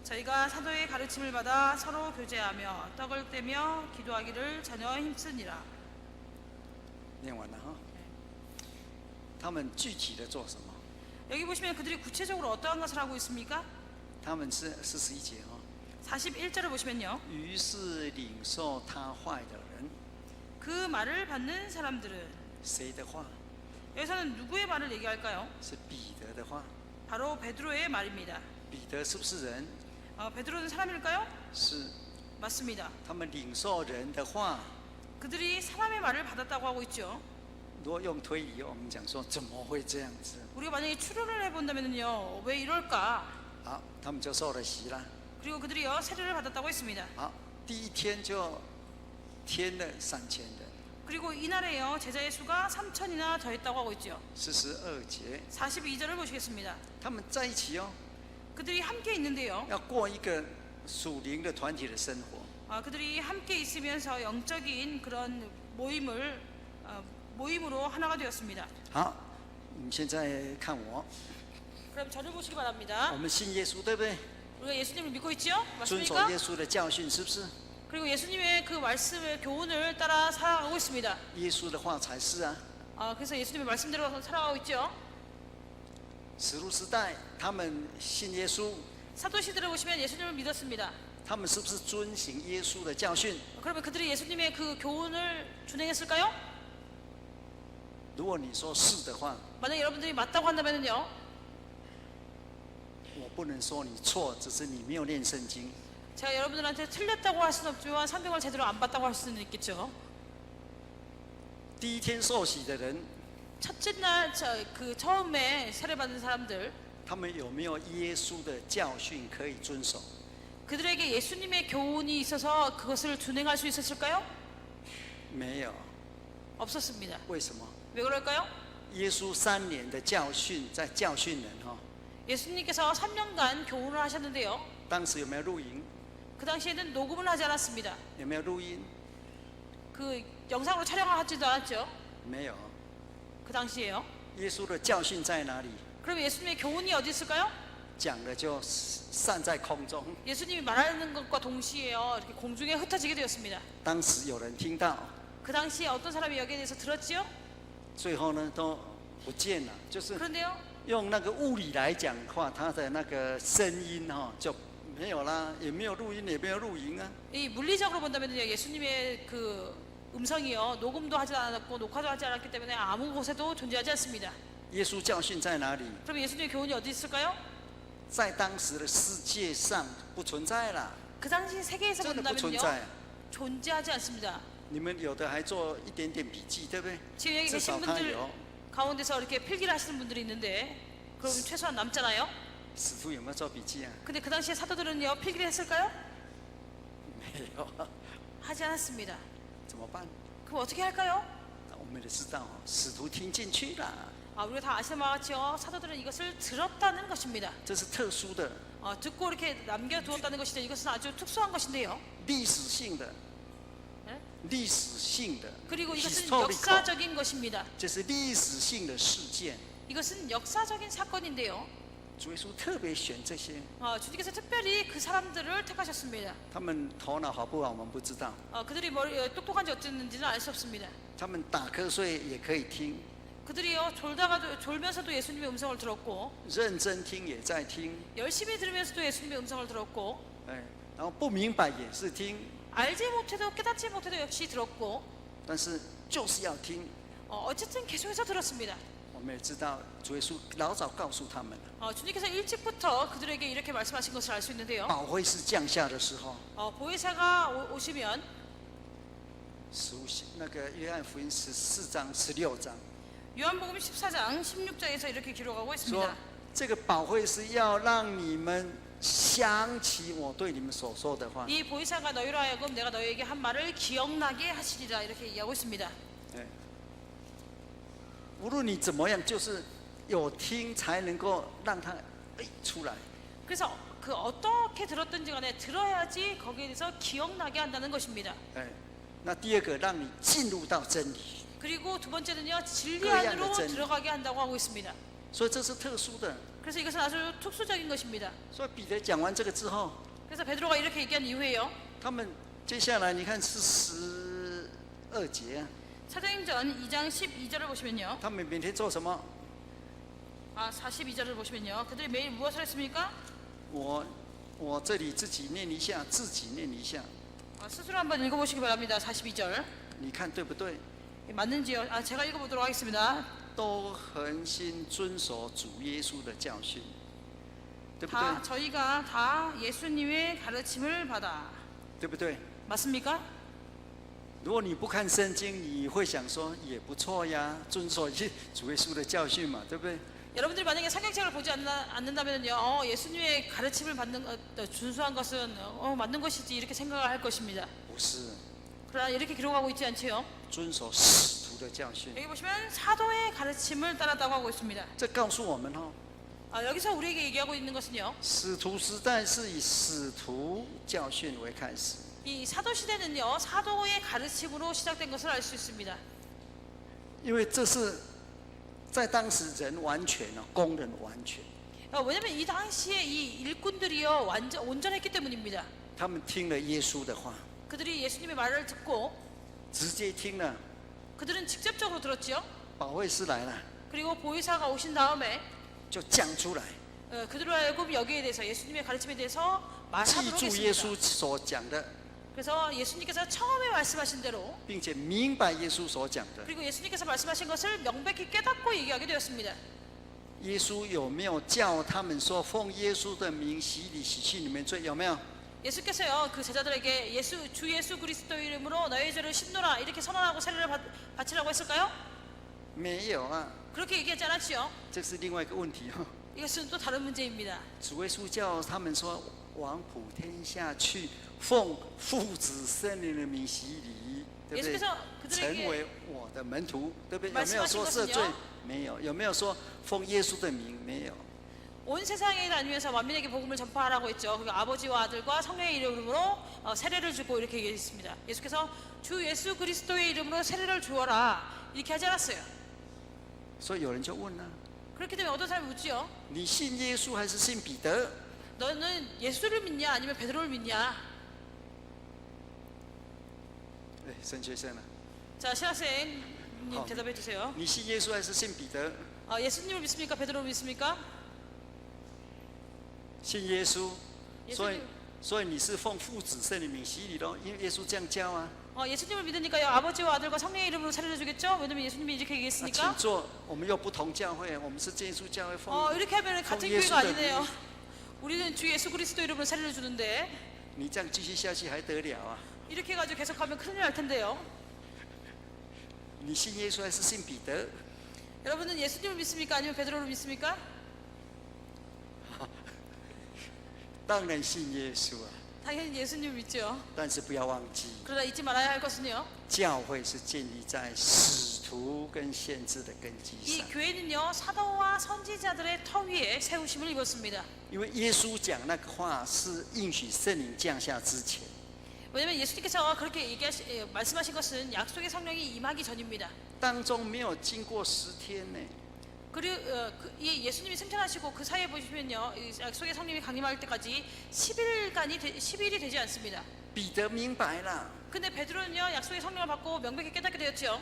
저희가 사도의 가르침을 받아 서로 교제하며 떡을 떼며 기도하기를 전혀 힘쓰니라. 念完了哈。他们具体的做什么？ 여기 보시면 그들이 구체적으로 어떠한 것을 하고 있습니까? 他们是41节哈。 41절을 보시면요. 于是领受他话的人， 그 말을 받는 사람들은, 谁的话？ 여기서는 누구의 말을 얘기할까요? 是彼得的话。 바로 베드로의 말입니다. 彼得是不是人？ 베드로는 사람일까요? 是。 맞습니다. 他们领受人的话。 그들이 사람의 말을 받았다고 하고 있죠. 如果用推理，我们讲说怎么会这样子？ 우리가 만약에 추론을 해본다면요, 왜 이럴까? 好，他们就受了洗了。 그리고 그들이요, 세례를 받았다고 했습니다. 好，第一天就添了3000人。 그리고 이날에요, 제자의 수가 3천이나 더했다고 하고 있죠. 42节， 42절을 보시겠습니다. 他们在一起哦， 그들이 함께 있는데요. 要过一个属灵的团体的生活。 그들이 함께 있으면서 영적인 그런 모임으로 하나가 되었습니다. 好，你现在看我， 그럼 저를 보시기 바랍니다. 我们信耶稣，对不对？ 우리가 예수님을 믿고 있죠? 遵守 맞습니까? 耶稣的教训，是不是？ 그리고 예수님의 그 말씀의 교훈을 따라 살아가고 있습니다. 耶稣的话才是啊。 그래서 예수님의 말씀대로 살아가고 있죠. 使徒时代，他们信耶稣， 사도 시대를 보시면 예수님을 믿었습니다. 他们是不是遵行耶稣的教训？ 그러면 그들이 예수님의 그 교훈을 준행했을까요? 如果你说是的话， 만약 여러분들이 맞다고 한다면요, 我不能说你错，只是你没有念圣经。 제가 여러분들한테 틀렸다고 할 수는 없지만 성경을 제대로 안 봤다고 할 수는 있겠죠. 第一天受洗的人， 첫째 날 그 처음에 세례받은 사람들, 他们有没有耶稣的教训可以遵守？ 그들에게 예수님의 교훈이 있어서 그것을 준행할 수 있었을까요? 没有。 없었습니다. 为什么？ 왜 그럴까요? 耶稣3年的教训在教训人哈。 예수님께서 3년간 교훈을 하셨는데요. 当时有没有录音？ 그 당시에는 녹음을 하지 않았습니다. 有没有录音？ 그 영상으로 촬영을 하지도 않았죠. 没有。 그 당시에요. 耶稣的教训在哪里？ 그럼 예수님의 교훈이 어디 있을까요? 讲了就散在空中。 예수님이 말하는 것과 동시에요, 이렇게 공중에 흩어지게 되었습니다. 当时有人听到， 그 당시에 어떤 사람이 여기에 대해서 들었지요? 最后呢都不见了。就是 그런데요, 用那个物理来讲话，它的那个声音哈就没有啦，也没有录音，也没有录影啊。 이 물리적으로 본다면요, 예수님의 그 음성이요, 녹음도 하지 않았고 녹화도 하지 않았기 때문에 아무 곳에도 존재하지 않습니다. 耶稣教训在哪里？ 그럼 예수님의 교훈이 어디 있을까요? 在当时的世界上不存在啦， 그 당시 세계에서 真的不存 본다면요, 在。 존재하지 않습니다. 你们有的还做一点点笔记，对不对？ 지금 여기 至少 계신 他 분들 有。 가운데서 이렇게 필기를 하시는 분들이 있는데, 그럼 최소한 남잖아요. 使徒有没有做笔记啊？ 근데 그 당시에 사도들은요, 필기를 했을까요? 没有， 하지 않았습니다. 怎么办？ 그럼 어떻게 할까요? 我们也知道，使徒听进去了， 우리가 다 아시는 바와 같이요, 사도들은 이것을 들었다는 것입니다. 这是特殊的、 듣고 이렇게 남겨두었다는 것인데, 이것은 아주 특수한 것인데요. 历史性的、 네? 历史性的 그리고 이것은 historical， 역사적인 것입니다. 这是历史性的事件。 이것은 역사적인 사건인데요. 主耶稣特别选这些， 주님께서 특별히 그 사람들을 택하셨습니다. 他们头脑好不好我们不知道， 그들이 똑똑한지 어쨌는지는 알 수 없습니다. 他们打瞌睡也可以听， 그들이요 졸면서도 예수님의 음성을 들었고 认真听也在听， 열심히 들으면서도 예수님의 음성을 들었고 哎，然后不明白也是听， 알지 못해도 깨닫지 못해도 역시 들었고 但是就是要听。 어쨌든 계속해서 들었습니다. 我们也知道主耶稣老早告诉他们了， 주님께서 일찍부터 그들에게 이렇게 말씀하신 것을 알 수 있는데요. 保惠师降下的时候， 보혜사가 오시면 那个约翰福音14章、16章 요한복음 14장 16장에서 이렇게 기록하고 说 있습니다. ，这个保惠师要让你们想起我对你们所说的话。 이 보혜사가 너희로 하여금 내가 너희에게 한 말을 기억나게 하시리라 이렇게 얘기하고 있습니다. 对，无论你怎么样，就是有听才能够让他出来。 그래서 그 어떻게 들었든지 간에 들어야지 거기에 대해서 기억나게 한다는 것입니다. 哎，那第二个，让你进入到真理， 그리고 두 번째는요 진리 그래야 안으로真理. 들어가게 한다고 하고 있습니다. 所以这是特殊的。 그래서 이것은 아주 특수적인 것입니다. 所以彼得讲完这个之后， 그래서 베드로가 이렇게 얘기한 이후에요. 他们接下来你看是12节啊， 사도행전 2장 12절을 보시면요. 他们每天做什么？ 42절을 보시면요. 그들이 매일 무엇을 했습니까? 我这里自己念一下，自己念一下， 스스로 한번 읽어보시기 바랍니다. 42절 你看对不对？ 맞는지요? 제가 읽어보도록 하겠습니다. 都恒心遵守主耶稣的教训，对不对？ 저희가 다 예수님의 가르침을 받아 对不对？ 맞습니까? 如果你不看圣经，你会想说也不错呀，遵守主耶稣的教训嘛，对不对？ 여러분들이 만약에 성경책을 보지 않는다면요, 예수님의 가르침을 준수한 것은 맞는 것이지 이렇게 생각을 할 것입니다. 不是， 그러나 이렇게 기록하고 있지 않지요. 遵守使徒的教训。 여기 보시면 사도의 가르침을 따랐다고 하고 있습니다. 这告诉我们哦， 여기서 우리에게 얘기하고 있는 것은요, 使徒时代是以使徒教训为开始， 이 사도 시대는요 사도의 가르침으로 시작된 것을 알 수 있습니다. 因为这是在当时人完全哦，工人完全， 왜냐하면 이 당시에 이 일꾼들이요 완전 온전했기 때문입니다. 他们听了耶稣的话， 그들이 예수님의 말을 듣고 直接听了， 그들은 직접적으로 들었지요. 保惠师来了， 그리고 보이사가 오신 다음에 就讲出来， 그들로 하여금 여기에 대해서 예수님의 가르침에 대해서 记 말하도록 住耶 했습니다. 稣所讲的， 그래서 예수님께서 처음에 말씀하신 대로 并且明白耶稣所讲的。 그리고 예수님께서 말씀하신 것을 명백히 깨닫고 얘기하게 되었습니다. 耶稣有没有叫他们说奉耶稣的名洗礼洗去你们罪？有没有？ 예수께서요 그 제자들에게 주 예수 그리스도 이름으로 너희 죄를 씻노라 이렇게 선언하고 세례를 바치라고 했을까요? 没有啊， 그렇게 얘기하지 않았지요. 这是另外一个问题哈。 이것은 또 다른 문제입니다. 主耶稣叫他们说往普天下去，奉父子圣灵的名洗礼，对不对？ 예수께서 成 그들에게 为我的门徒，对不对？有没有说 말씀하신 赦罪 것은요 ？没有。有没有说奉耶稣的名？没有。 온 세상에 다니면서 만민에게 복음을 전파하라고 했죠. 그 아버지와 아들과 성령의 이름으로 세례를 주고 이렇게 얘기했습니다. 예수께서 주 예수 그리스도의 이름으로 세례를 주어라 이렇게 하지 않았어요. 所以有人就问了： 그렇기 때문에 어떤 사람이 묻지요. 你信耶稣还是信彼得？ 너는 예수를 믿냐 아니면 베드로를 믿냐? 对，神学生啊， 자 신학생님 어. 대답해 주세요. 你信耶稣还是信彼得？ 예수님을 믿습니까? 베드로를 믿습니까? 信耶稣，所以 예수님 所以你是奉父子圣灵名洗礼咯，因为耶稣这样教啊。 예수님을 믿으니까요 아버지와 아들과 성령의 이름으로 세례를 주겠죠? 왜냐면 예수님이 이렇게 啊 얘기했으니까. 请坐，我们又不同教会，我们是耶稣教会奉。 이렇게 하면 같은 奉耶稣 교회가 的 아니네요. 名， 우리는 주 예수 그리스도 이름으로 세례를 주는데 你这样继续下去还得了啊？ 이렇게 해가지고 계속하면 큰일 날 텐데요. 你信耶稣还是信彼得？ 여러분은 예수님을 믿습니까? 아니면 베드로를 믿습니까? 当然信耶稣啊， 당연히 예수님을 믿죠. 但是不要忘记， 그러나 잊지 말아야 할 것은요. 教会是建立在使徒跟先知的根基 이 上。 교회는요 사도와 선지자들의 터 위에 세우심을 입었습니다. 因为耶稣讲那个话是应许圣灵降下之前， 왜냐면 예수님께서 그렇게 말씀하신 것은 약속의 성령이 임하기 전입니다. 当中没有经过10天呢， 그리고 이 예수님이 승천하시고 그 사이에 보시면요, 이 약속의 성령이 강림할 때까지 10일이 되지 않습니다. 彼得明白了， 근데 베드로는요, 약속의 성령을 받고 명백히 깨닫게 되었죠.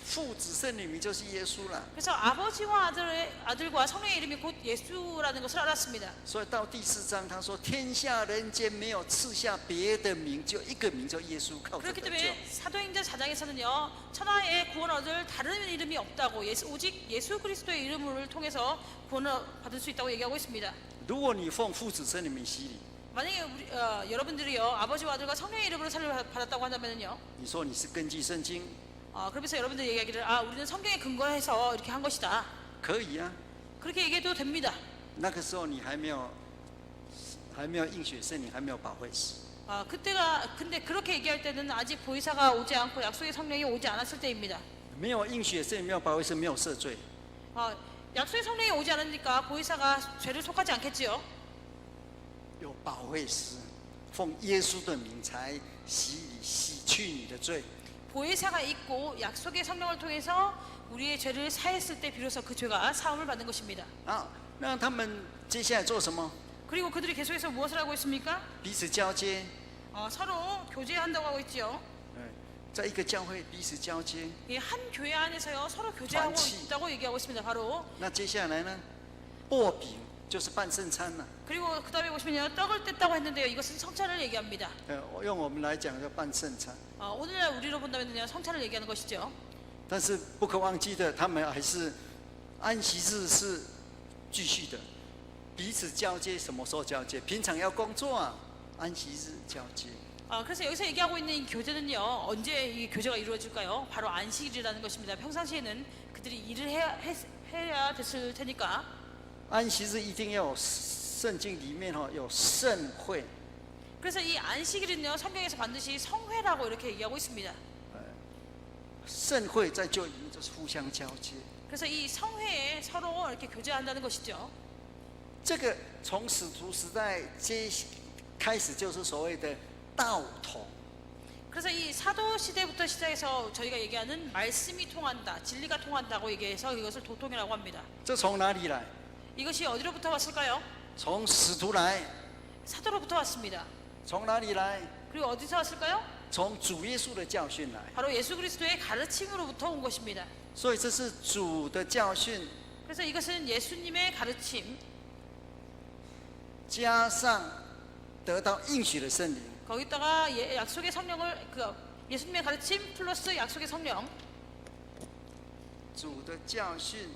父子圣灵名就是耶稣了。 그래서 아버지와 아들과 성령의 이름이 곧 예수라는 것을 알았습니다. 所以到第4章，他说：“天下人间没有赐下别的名，就一个名，叫耶稣，靠着 그렇기 得救。 때문에 사도행전 4장에서는요, 천하에 구원 얻을 다른 이름이 없다고, 오직 예수 그리스도의 이름을 통해서 구원을 받을 수 있다고 얘기하고 있습니다. 如果你奉父子圣灵名洗礼， 만약에 여러분들이요, 아버지와 아들과 성령의 이름으로 살을 받았다고 한다면요, 你说你是根据圣经， 그러면서 여러분들 얘기하기를 우리는 성경에 근거해서 이렇게 한 것이다. 可以啊。 그렇게 얘기해도 됩니다. 那个时候你还没有应许圣灵，还没有保惠师。 근데 그렇게 얘기할 때는 아직 보이사가 오지 않고 약속의 성령이 오지 않았을 때입니다. 没有应许圣灵，没有保惠师，没有赦罪。 약속의 성령이 오지 않으니까 보이사가 죄를 속하지 않겠지요. 有保惠师，奉耶稣的名才洗礼，洗去你的罪。 보혜사가 있고 약속의 성령을 통해서 우리의 죄를 사했을 때 비로소 그 죄가 사함을 받는 것입니다. 啊，那他们接下来做什么？ 그리고 그들이 계속해서 무엇을 하고 있습니까? 彼此交接。 서로 교제한다고 하고 있지요. 在一个教会彼此交接。 한 교회 안에서요, 서로 교제하고团契。 있다고 얘기하고 있습니다. 바로 那接下来呢？擘饼就是办圣餐了。 그리고 그 다음에 보시면요, 떡을 뗐다고 했는데요, 이것은 성찬을 얘기합니다. 用我们来讲叫办圣餐。 오늘날 우리로 본다면요, 성찬을 얘기하는 것이죠. 但是不可忘记的，他们还是安息日是继续的，彼此交接。什么时候交接？平常要工作啊，安息日交接。 그래서 여기서 얘기하고 있는 이 교제는요, 언제 이 교제가 이루어질까요? 바로 안식일이라는 것입니다. 평상시에는 그들이 일을 해야 됐을 테니까. 安息日一定要有圣经里面有盛会。 그래서 이 안식일은요, 성경에서 반드시 성회라고 이렇게 얘기하고 있습니다. 盛会在旧里面就是互相交接。 그래서 이 성회에 서로 이렇게 교제한다는 것이죠. 这个从使徒时代开始就是所谓的道统。 그래서 이 사도 시대부터 시작해서 저희가 얘기하는 말씀이 통한다, 진리가 통한다고 얘기해서 이것을 도통이라고 합니다. 这从哪里来？ 이것이 어디로부터 왔을까요? 从使徒来。 사도로부터 왔습니다. 从哪里来？ 그리고 어디서 왔을까요? 从主耶稣的教训来。 바로 예수 그리스도의 가르침으로부터 온 것입니다. 所以这是主的教训， 그래서 이것은 예수님의 가르침, 加上得到应许的圣灵， 거기다가 약속의 성령을 예수님의 가르침 플러스 약속의 성령, 主的教训，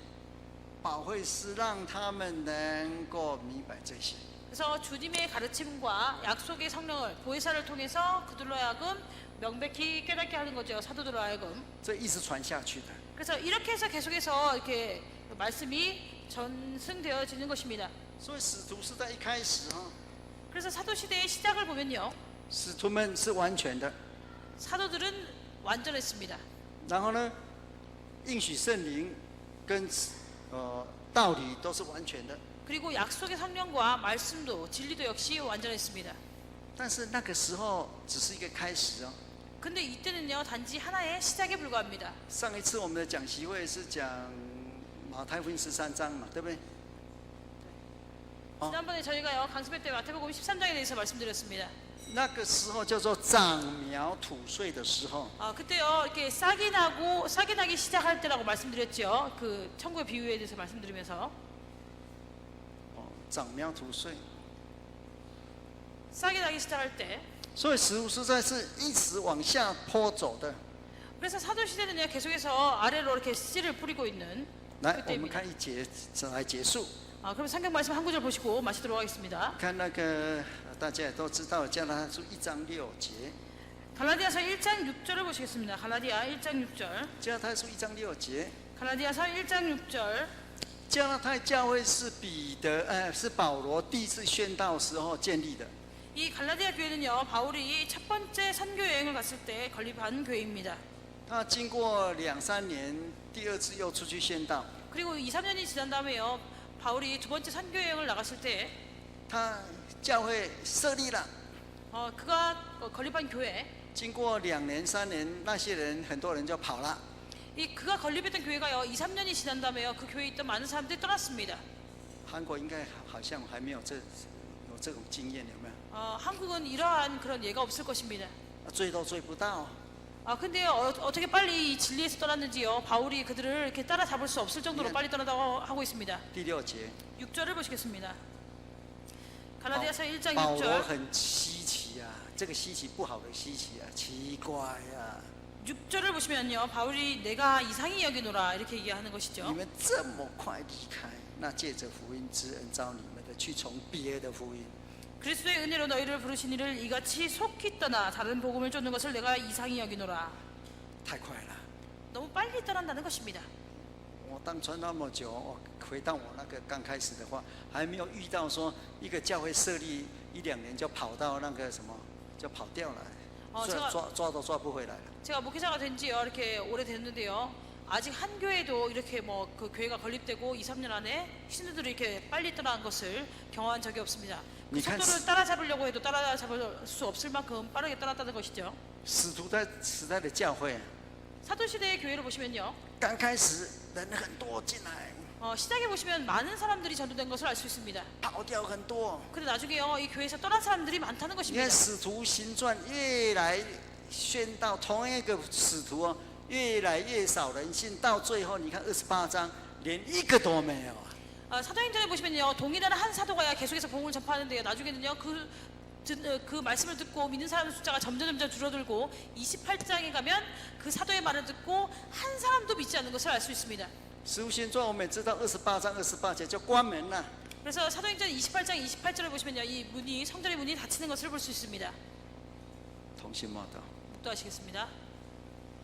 保惠师让他们能够明白这些。 그래서 주님의 가르침과 약속의 성령을 보혜사를 통해서 그들로 하여금 명백히 깨닫게 하는 거죠. 사도들로 하여금. 这一直传下去的。 그래서 이렇게 해서 계속해서 이렇게 말씀이 전승되어지는 것입니다. 所以使徒时代一开始그래서 사도 시대의 시작을 보면요, 使徒们是完全的， 사도들은 완전했습니다. 然后呢，应许圣灵跟道理都是完全的。 그리고 약속의 성령과 말씀도 진리도 역시 완전했습니다. 但是那个时候只是一个开始哦。 근데 이때는요, 단지 하나의 시작에 불과합니다. 上一次我们的讲习会是讲马太福音13章嘛，对不对？ 지난번에 저희가요, 강습회 때 마태복음 13장에 대해서 말씀드렸습니다. 那个时候叫做长苗吐穗的时候， 그때요, 이렇게 싹이 나기 시작할 때라고 말씀드렸죠. 그 천국의 비유에 대해서 말씀드리면서 长苗吐穗。 싹이 나기 시작할 때. 所以使徒时代是一直往下坡走的。 그래서 사도 시대는요, 계속해서 아래로 이렇게 씨를 뿌리고 있는 来，我们 그때입니다. 看一节来结束。 그럼 성경 말씀 한 구절 보시고 마치도록 하겠습니다. 看那个大家也都知道加拉太书1章6节， 갈라디아서 1장 6절을 보시겠습니다. 갈라디아 1장 6절. 加拉太书1章6节， 갈라디아서 1장 6절. 加拉太教会是是保罗第一次宣道的时候建立的。 이 갈라디아 교회는요, 바울이 첫 번째 선교 여행을 갔을 때 건립한 교회입니다. 他经过2、3年，第二次又出去宣道。 그리고 2, 3년이 지난 다음에요, 바울이 두 번째 선교 여행을 나갔을 때, 他教会设立了， 그가 건립한 교회, 经过2年、3年，那些人很多人就跑了。이 그가 건립했던 교회가요 2, 3년이 지난 다음에요 그 교회에 있던 많은 사람들이 떠났습니다. 韩国应该好像还没有这种经验，有没有？ 한국은 이러한 그런 예가 없을 것입니다. 追都追不到。 근데 어떻게 빨리 이 진리에서 떠났는지요. 바울이 그들을 이렇게 따라잡을 수 없을 정도로 빨리 떠나다고 하고 있습니다. 第6节， 6절을 보시겠습니다. 갈라디아서 1장 保罗 6절. 很稀奇啊，这个稀奇不好的稀奇啊，奇怪啊， 6절을 보시면요. 바울이 내가 이상히 여기노라 이렇게 얘기하는 你 것이죠. 们这么快离开，那借着福音之恩召你们的，去从别的福音。 그리스도의 은혜로 너희를 부르신 이를 이같이 속히 떠나 다른 복음을 쫓는 것을 내가 이상히 여기노라. 太快了！ 너무 빨리 떠난다는 것입니다. 我当传那么久，我回到我那个刚开始的话，还没有遇到说一个教会设立1、2年就跑到那个什么，就跑掉了，抓都抓不回来了。 제가 목회자가 된 지요 이렇게 오래됐는데요. 아직 한 교회도 이렇게 뭐 그 교회가 건립되고 2, 3년 안에 신도들이 이렇게 빨리 떠난 것을 경험한 적이 없습니다. 그 속도를 따라잡으려고 해도 따라잡을 수 없을 만큼 빠르게 떠났다는 것이죠. 使徒的时代的教会， 사도시대의 교회를 보시면요. 刚开始人很多进来， 시작에 보시면 많은 사람들이 전도된 것을 알 수 있습니다. 跑掉很多。 근데 나중에요 이 교회에서 떠난 사람들이 많다는 你 것입니다. 看使徒行传越来宣道，同一个使徒哦，越来越少人信，到最后你看28章，连一个都没有啊。 사도행전에 보시면요 동일한 한 사도가 계속해서 복음을 전파하는데요 나중에는요 그 말씀을 듣고 믿는 사람 숫자가 점점 줄어들고 28장에 가면 그 사도의 말을 듣고 한 사람도 믿지 않는 것을 알 수 있습니다. 使徒行传我们也知道28章28节就关门了。 그래서 사도행전 28장 28절을 보시면요 이 문이 성전의 문이 닫히는 것을 볼 수 있습니다. 同心默祷。 묵도하시겠습니다.